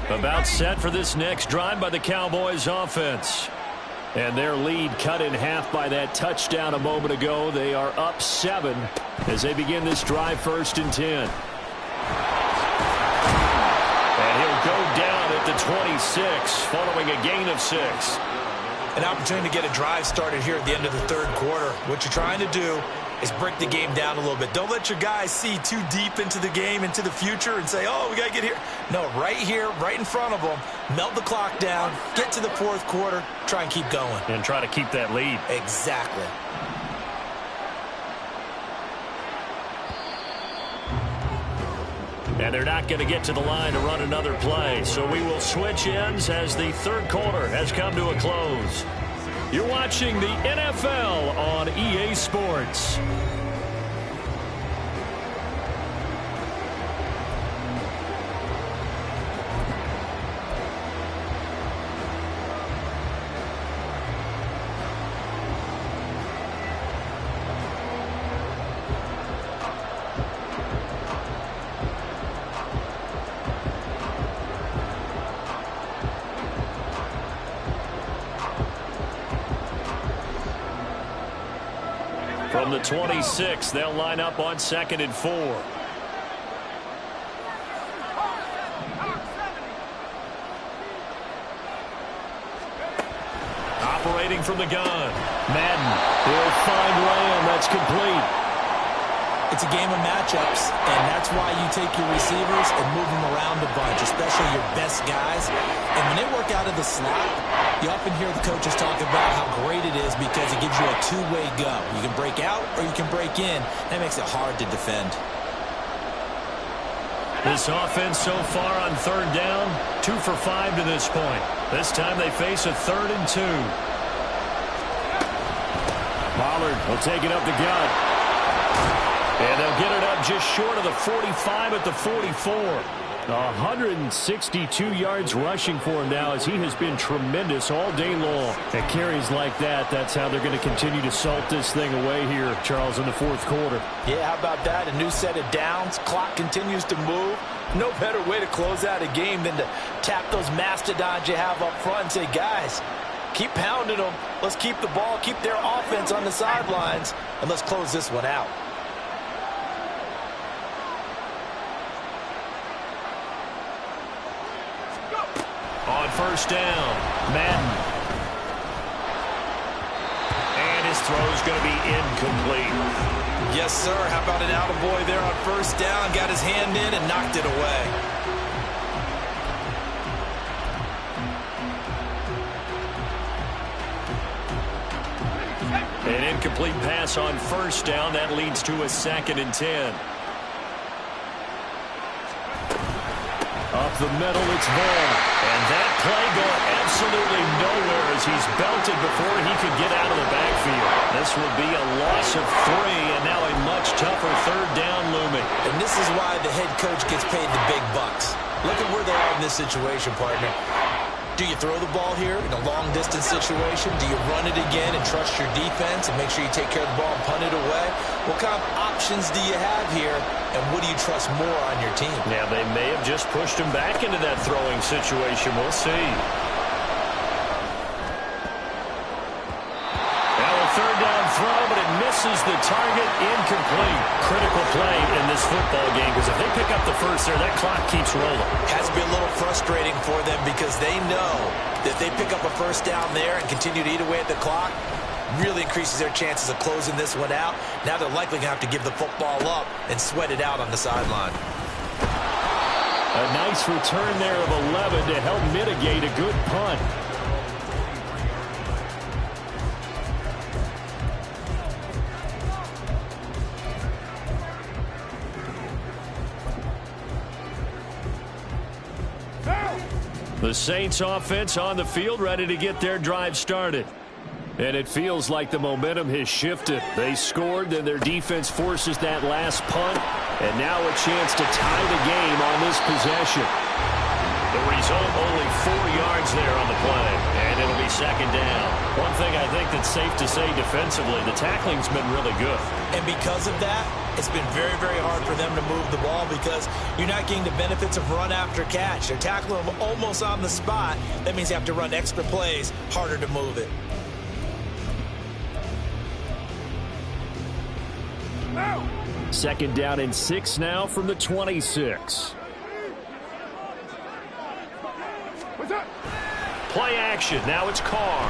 About set for this next drive by the Cowboys offense. And their lead cut in half by that touchdown a moment ago. They are up 7 as they begin this drive 1st and 10. And he'll go down at the 26 following a gain of 6. An opportunity to get a drive started here at the end of the third quarter. What you're trying to do is break the game down a little bit. Don't let your guys see too deep into the game, into the future, and say, oh, we got to get here. No, right here, right in front of them, melt the clock down, get to the fourth quarter, try and keep going. And try to keep that lead. Exactly. And they're not going to get to the line to run another play. So we will switch ends as the third quarter has come to a close. You're watching the NFL on EA Sports. From the 26, they'll line up on 2nd and 4. Operating from the gun. Madden. He'll find Lamb. That's complete. It's a game of matchups, and that's why you take your receivers and move them around a bunch, especially your best guys. And when they work out of the slot, you often hear the coaches talk about how great it is because it gives you a two-way go. You can break out or you can break in. That makes it hard to defend. This offense so far on 3rd down, 2 for 5 to this point. This time they face a 3rd and 2. Pollard will take it up the gut. And they'll get it up just short of the 45 at the 44. 162 yards rushing for him now as he has been tremendous all day long. At carries like that, that's how they're going to continue to salt this thing away here, Charles, in the 4th quarter. Yeah, how about that? A new set of downs. Clock continues to move. No better way to close out a game than to tap those mastodons you have up front and say, guys, Keep pounding them. Let's keep the ball, keep their offense on the sidelines, and let's close this one out. On first down, Madden. And his throw's going to be incomplete. Yes, sir. How about an attaboy there on first down? Got his hand in and knocked it away. An incomplete pass on first down. That leads to a 2nd and 10. Up the middle, it's there. And that play going absolutely nowhere as he's belted before he could get out of the backfield. This will be a loss of 3, and now a much tougher 3rd down looming. And this is why the head coach gets paid the big bucks. Look at where they are in this situation, partner. Do you throw the ball here in a long-distance situation? Do you run it again and trust your defense and make sure you take care of the ball and punt it away? What kind of options do you have here, and what do you trust more on your team? Now, they may have just pushed him back into that throwing situation. We'll see. Now a 3rd down throw, but it misses the target. Incomplete. Critical play in this football game, because if they pick up the first there, that clock keeps rolling. Has to be a little frustrating for them because they know that if they pick up a first down there and continue to eat away at the clock, really increases their chances of closing this one out. Now they're likely going to have to give the football up and sweat it out on the sideline. A nice return there of 11 to help mitigate a good punt. The Saints offense on the field, ready to get their drive started. And it feels like the momentum has shifted. They scored, then their defense forces that last punt, and now a chance to tie the game on this possession. The result, only 4 yards there on the play, and it'll be 2nd down. One thing I think that's safe to say defensively, the tackling's been really good. And because of that, it's been very, very hard for them to move the ball because you're not getting the benefits of run after catch. They're tackling them almost on the spot. That means you have to run extra plays, harder to move it. Now. 2nd down and 6 now from the 26. Play action. Now it's Carr.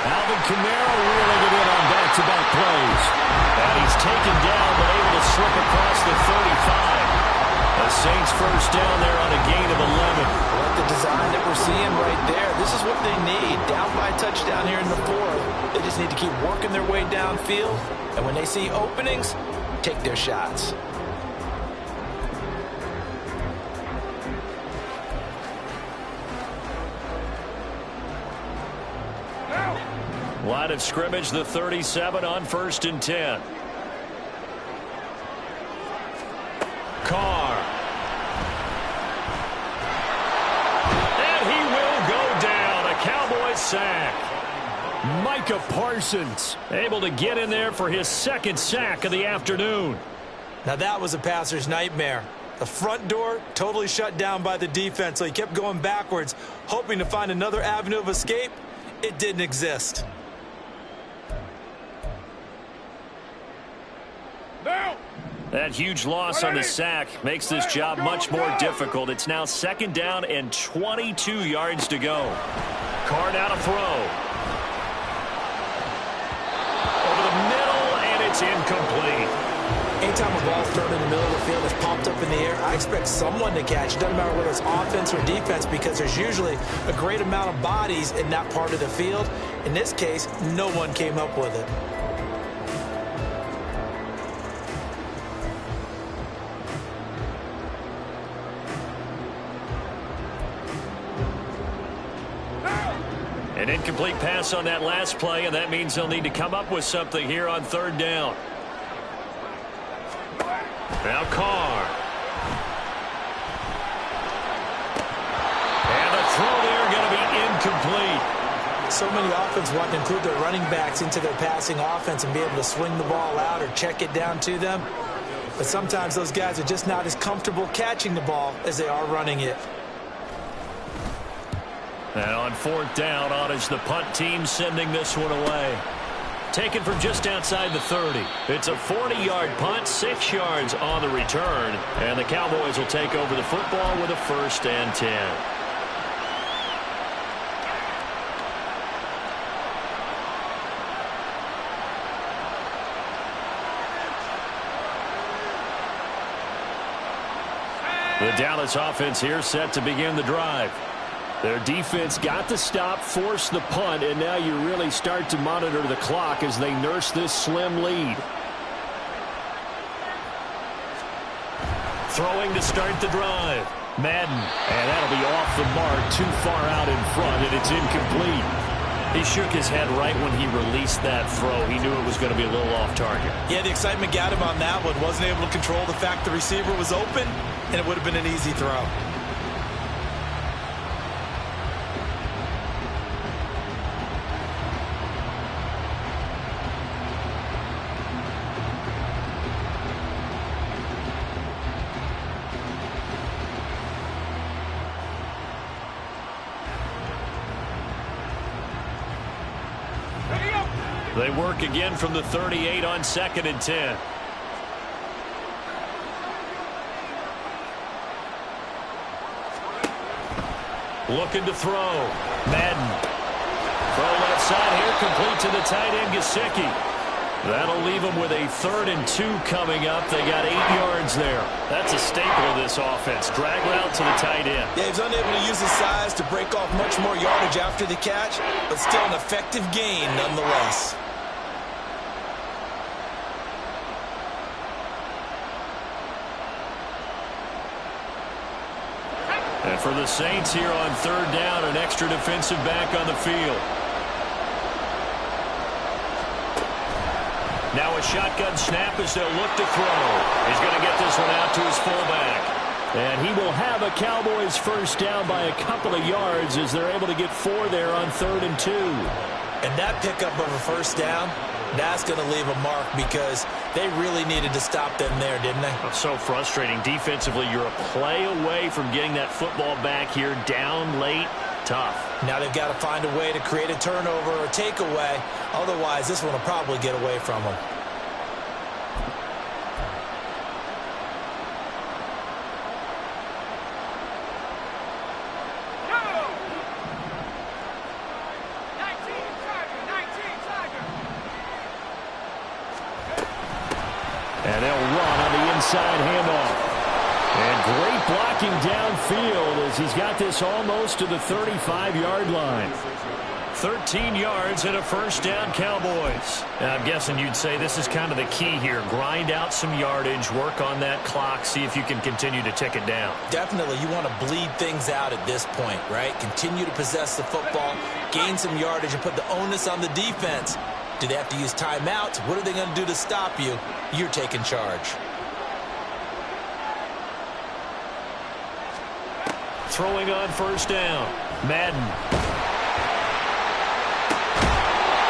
Alvin Kamara reeling it in on back-to-back plays. And he's taken down but able to slip across the 35. The Saints first down there on a gain of 11. Like the design that we're seeing right there. This is what they need. Down by a touchdown here in the 4th. They just need to keep working their way downfield. And when they see openings, take their shots. Line of scrimmage, the 37 on 1st and 10. Carr. And he will go down. A Cowboys sack. Micah Parsons able to get in there for his 2nd sack of the afternoon. Now that was a passer's nightmare. The front door totally shut down by the defense, so he kept going backwards, hoping to find another avenue of escape. It didn't exist. Now. That huge loss on the sack makes this job much more difficult. It's now 2nd down and 22 yards to go. Carr now to throw. Over the middle, and it's incomplete. Anytime a ball's thrown in the middle of the field, it's popped up in the air, I expect someone to catch. It doesn't matter whether it's offense or defense because there's usually a great amount of bodies in that part of the field. In this case, no one came up with it. An incomplete pass on that last play, and that means they'll need to come up with something here on 3rd down. Now Carr. And the throw there going to be incomplete. So many offenses want to include their running backs into their passing offense and be able to swing the ball out or check it down to them. But sometimes those guys are just not as comfortable catching the ball as they are running it. And on fourth down, on is the punt team sending this one away. Taken from just outside the 30. It's a 40-yard punt, 6 yards on the return. And the Cowboys will take over the football with a 1st and 10. The Dallas offense here set to begin the drive. Their defense got the stop, forced the punt, and now you really start to monitor the clock as they nurse this slim lead. Throwing to start the drive. Madden, and that'll be off the mark, too far out in front, and it's incomplete. He shook his head right when he released that throw. He knew it was going to be a little off target. Yeah, the excitement got him on that one. Wasn't able to control the fact the receiver was open, and it would have been an easy throw. They work again from the 38 on 2nd and 10. Looking to throw. Madden. Throw left side here, complete to the tight end, Gesicki. That'll leave them with a 3rd and 2 coming up. They got 8 yards there. That's a staple of this offense. Drag route to the tight end. Yeah, he's unable to use his size to break off much more yardage after the catch, but still an effective gain nonetheless. And for the Saints here on 3rd down, an extra defensive back on the field. Now a shotgun snap as they'll look to throw. He's going to get this one out to his fullback. And he will have a Cowboys 1st down by a couple of yards as they're able to get 4 there on 3rd and 2. And that pickup of a 1st down, that's going to leave a mark because they really needed to stop them there, didn't they? So frustrating. Defensively, you're a play away from getting that football back here down late. Tough. Now they've got to find a way to create a turnover or takeaway. Otherwise, this one will probably get away from them. And they'll run on the inside handoff. And great blocking downfield as he's got this almost to the 35-yard line. 13 yards and a 1st down, Cowboys. Now, I'm guessing you'd say this is kind of the key here. Grind out some yardage, work on that clock, see if you can continue to tick it down. Definitely. You want to bleed things out at this point, right? Continue to possess the football, gain some yardage, and put the onus on the defense. Do they have to use timeouts? What are they going to do to stop you? You're taking charge. Throwing on 1st down. Madden.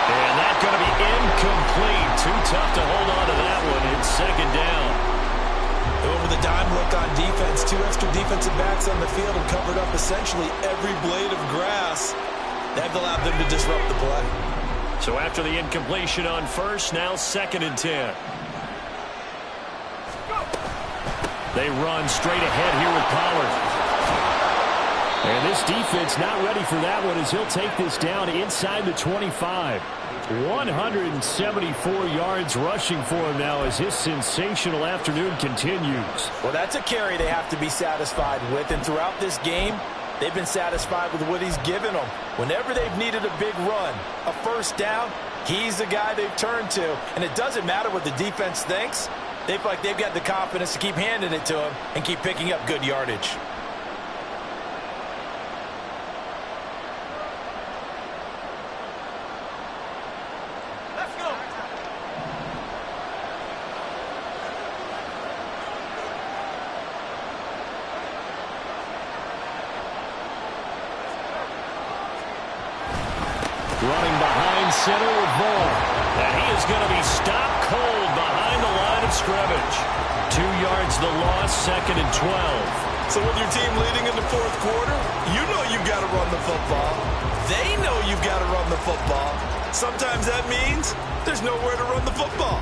And that's going to be incomplete. Too tough to hold on to that one. It's 2nd down. Going with a dime look on defense. 2 extra defensive backs on the field and covered up essentially every blade of grass. That allowed them to disrupt the play. So after the incompletion on 1st, now 2nd and 10. They run straight ahead here with Pollard. And this defense not ready for that one as he'll take this down inside the 25. 174 yards rushing for him now as his sensational afternoon continues. Well, that's a carry they have to be satisfied with. And throughout this game, they've been satisfied with what he's given them. Whenever they've needed a big run, a 1st down, he's the guy they've turned to. And it doesn't matter what the defense thinks. They feel like they've got the confidence to keep handing it to him and keep picking up good yardage. Running behind center with Vaughn. And he is going to be stopped cold behind the line of scrimmage. 2 yards the loss, 2nd and 12. So with your team leading in the fourth quarter, you know you've got to run the football. They know you've got to run the football. Sometimes that means there's nowhere to run the football.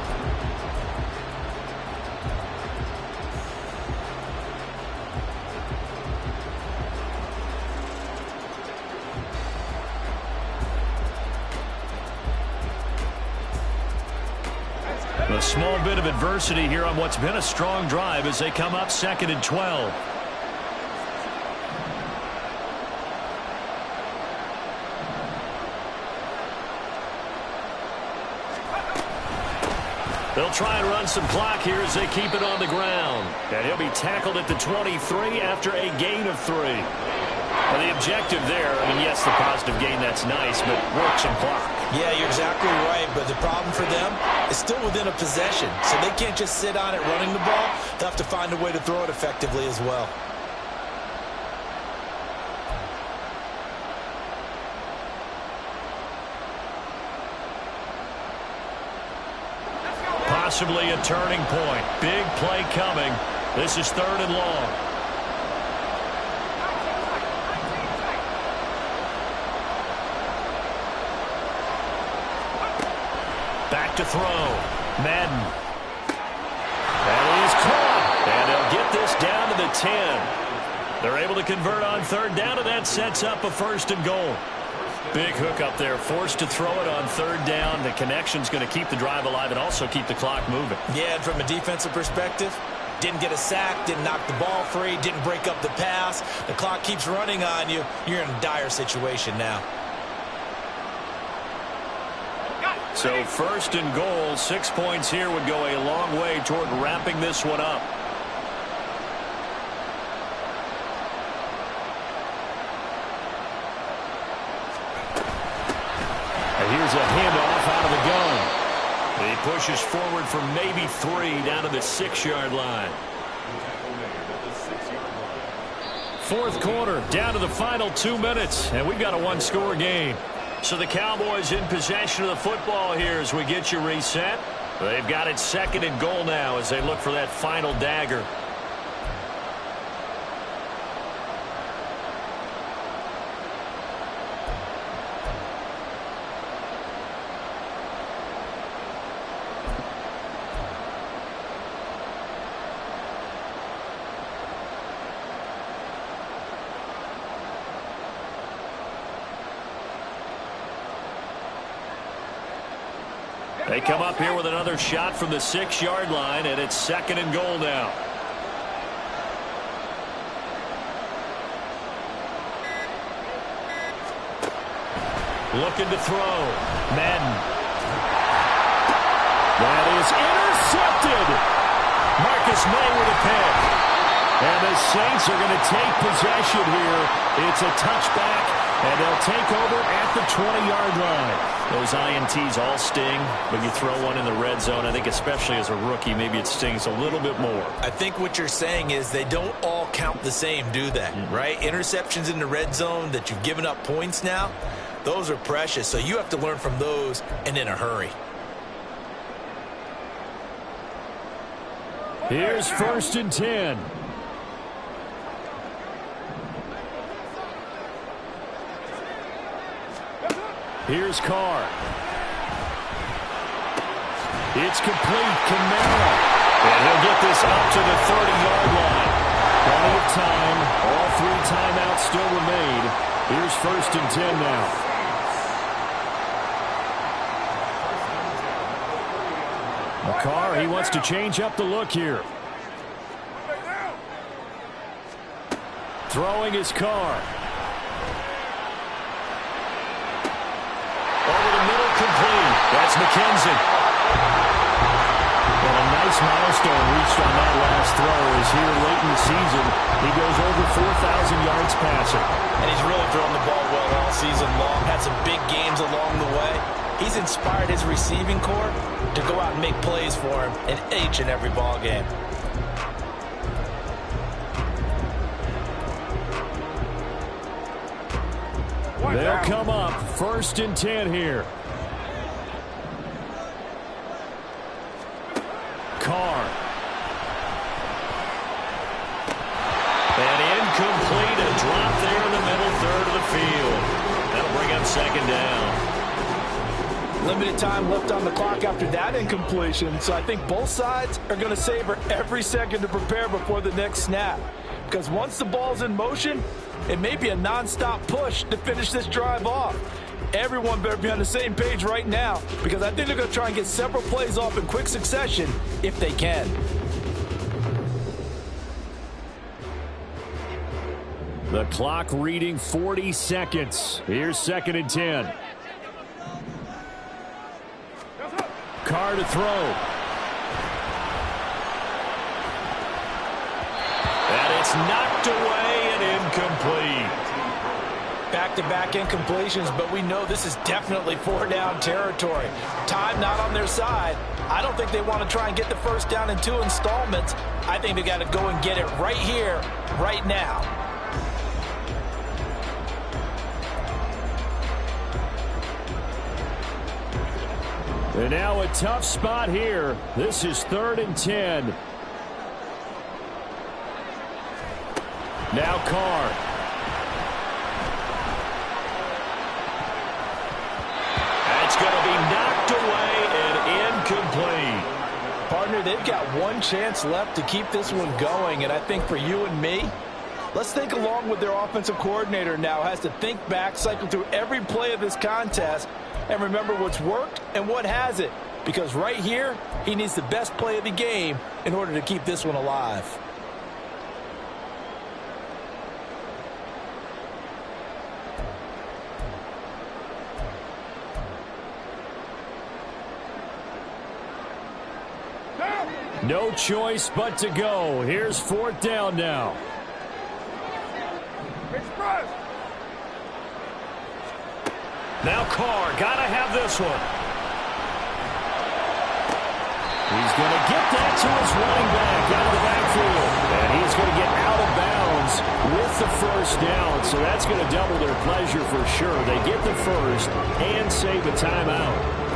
A small bit of adversity here on what's been a strong drive as they come up 2nd and 12. They'll try and run some clock here as they keep it on the ground. And he'll be tackled at the 23 after a gain of 3. Well, the objective there, I mean, yes, the positive gain, that's nice, but work some clock. Yeah, you're exactly right, but the problem for them is still within a possession, so they can't just sit on it running the ball. They'll have to find a way to throw it effectively as well. Possibly a turning point. Big play coming. This is 3rd and long. Back to throw. Madden. That is caught. And they'll get this down to the 10. They're able to convert on 3rd down, and that sets up a 1st and goal. Big hook up there, forced to throw it on 3rd down. The connection's going to keep the drive alive and also keep the clock moving. Yeah, and from a defensive perspective, didn't get a sack, didn't knock the ball free, didn't break up the pass. The clock keeps running on you. You're in a dire situation now. So 1st and goal, 6 points here would go a long way toward wrapping this one up. Here's a handoff out of the gun. He pushes forward for maybe 3 down to the 6-yard line. 4th quarter, down to the final 2 minutes, and we've got a 1-score game. So the Cowboys in possession of the football here as we get you reset. They've got it 2nd and goal now as they look for that final dagger. They come up here with another shot from the 6-yard line, and it's 2nd and goal now. Looking to throw. Madden. That is intercepted. Marcus May with a pick. And the Saints are going to take possession here. It's a touchback, and they'll take over at the 20-yard line. Those INTs all sting, but you throw one in the red zone, I think especially as a rookie, maybe it stings a little bit more. I think what you're saying is they don't all count the same, do they? Right? Interceptions in the red zone that you've given up points now, those are precious. So you have to learn from those and in a hurry. Here's 1st and 10. Here's Carr. It's complete. Kamara. And he'll get this up to the 30-yard line. Plenty of time. All 3 timeouts still remain. Here's 1st and 10 now. Carr, he wants to change up the look here. Throwing his Carr. Complete. That's McKenzie. And a nice milestone reached on that last throw as here late in the season he goes over 4,000 yards passing. And he's really thrown the ball well all season long. Had some big games along the way. He's inspired his receiving corps to go out and make plays for him in each and every ball game. They'll come up 1st and 10 here. Carr. And Limited time left on the clock after that incompletion, so I think both sides are going to savor every second to prepare before the next snap. Because once the ball's in motion, it may be a non-stop push to finish this drive off. Everyone better be on the same page right now, because I think they're going to try and get several plays off in quick succession if they can. The clock reading 40 seconds. Here's 2nd and 10. Carr to throw. And it's knocked away and incomplete. Back-to-back incompletions, but we know this is definitely 4-down territory. Time not on their side. I don't think they want to try and get the first down in 2 installments. I think they got to go and get it right here, right now. And now a tough spot here. This is 3rd and 10. Now Carr. That's going to be knocked away and incomplete. Partner, they've got one chance left to keep this one going, and I think for you and me, let's think along with their offensive coordinator now. Has to think back, cycle through every play of this contest, and remember what's worked and what hasn't. Because right here, he needs the best play of the game in order to keep this one alive. No choice but to go. Here's 4th down now. Express. Now Carr, got to have this one. He's going to get that to his running back out of the backfield. And he's going to get out of bounds with the first down. So that's going to double their pleasure for sure. They get the first and save a timeout.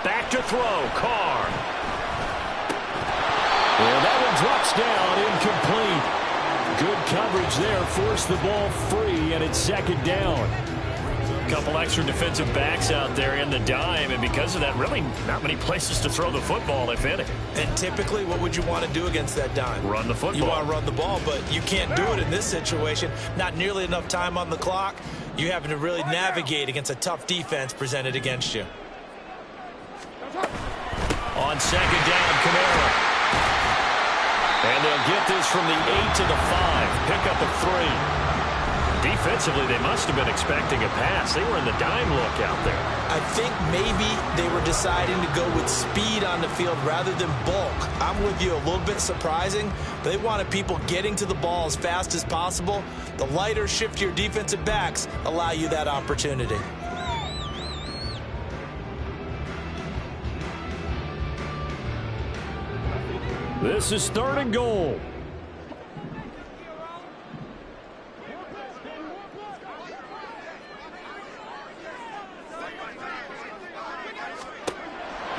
Back to throw, Carr. And that one drops down, incomplete. Good coverage there, forced the ball free, and it's 2nd down. A couple extra defensive backs out there in the dime, and because of that, really not many places to throw the football, if any. And typically, what would you want to do against that dime? Run the football. You want to run the ball, but you can't do it in this situation. Not nearly enough time on the clock. You having to really navigate against a tough defense presented against you. On 2nd down, Kamara. And they'll get this from the 8 to the 5. Pick up a 3. Defensively, they must have been expecting a pass. They were in the dime look out there. I think maybe they were deciding to go with speed on the field rather than bulk. I'm with you, a little bit surprising. But they wanted people getting to the ball as fast as possible. The lighter, shiftier defensive backs allow you that opportunity. This is 3rd and goal.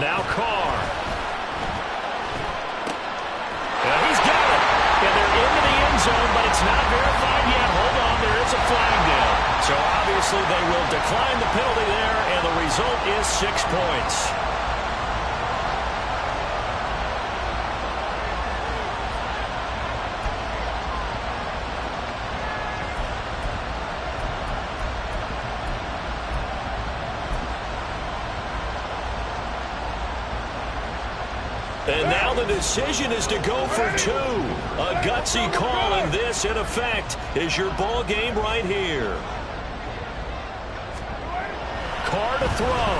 Now Carr. And he's got it. And they're into the end zone, but it's not verified yet. Hold on, there is a flag down. So obviously they will decline the penalty there, and the result is 6 points. And now the decision is to go for 2. A gutsy call, and this, in effect, is your ball game right here. Carr to throw.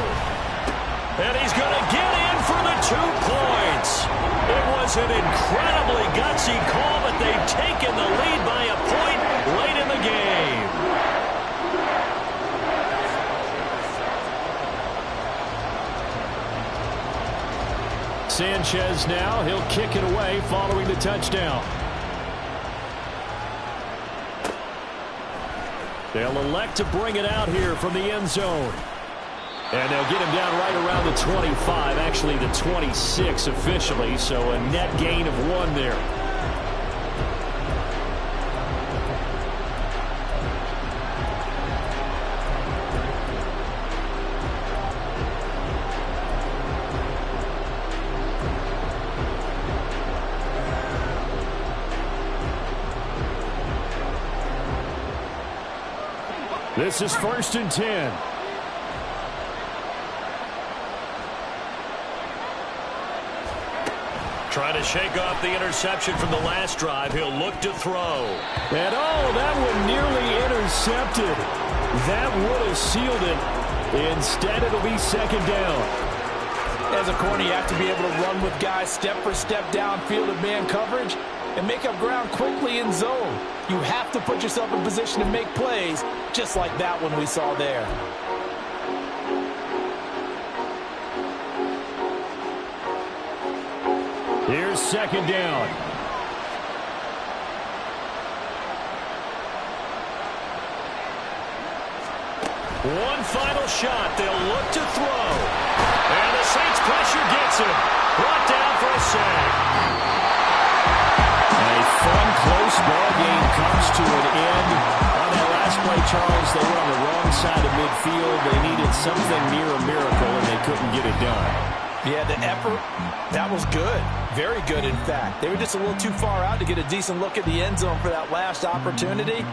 And he's going to get in for the 2 points. It was an incredibly gutsy call, but they've taken the lead by a point late in the game. Sanchez now, he'll kick it away following the touchdown. They'll elect to bring it out here from the end zone. And they'll get him down right around the 25, actually the 26 officially, so a net gain of 1 there. This is 1st and 10. Trying to shake off the interception from the last drive. He'll look to throw. And that one nearly intercepted. That would have sealed it. Instead, it'll be 2nd down. As a corner, you have to be able to run with guys step for step downfield in man coverage and make up ground quickly in zone. You have to put yourself in position to make plays, just like that one we saw there. Here's 2nd down. One final shot. They'll look to throw. And the Saints pressure gets him. Brought down for a sack. A fun, close ball game comes to an end. On that last play, Charles, they were on the wrong side of midfield. They needed something near a miracle, and they couldn't get it done. Yeah, the effort, that was good. Very good, in fact. They were just a little too far out to get a decent look at the end zone for that last opportunity.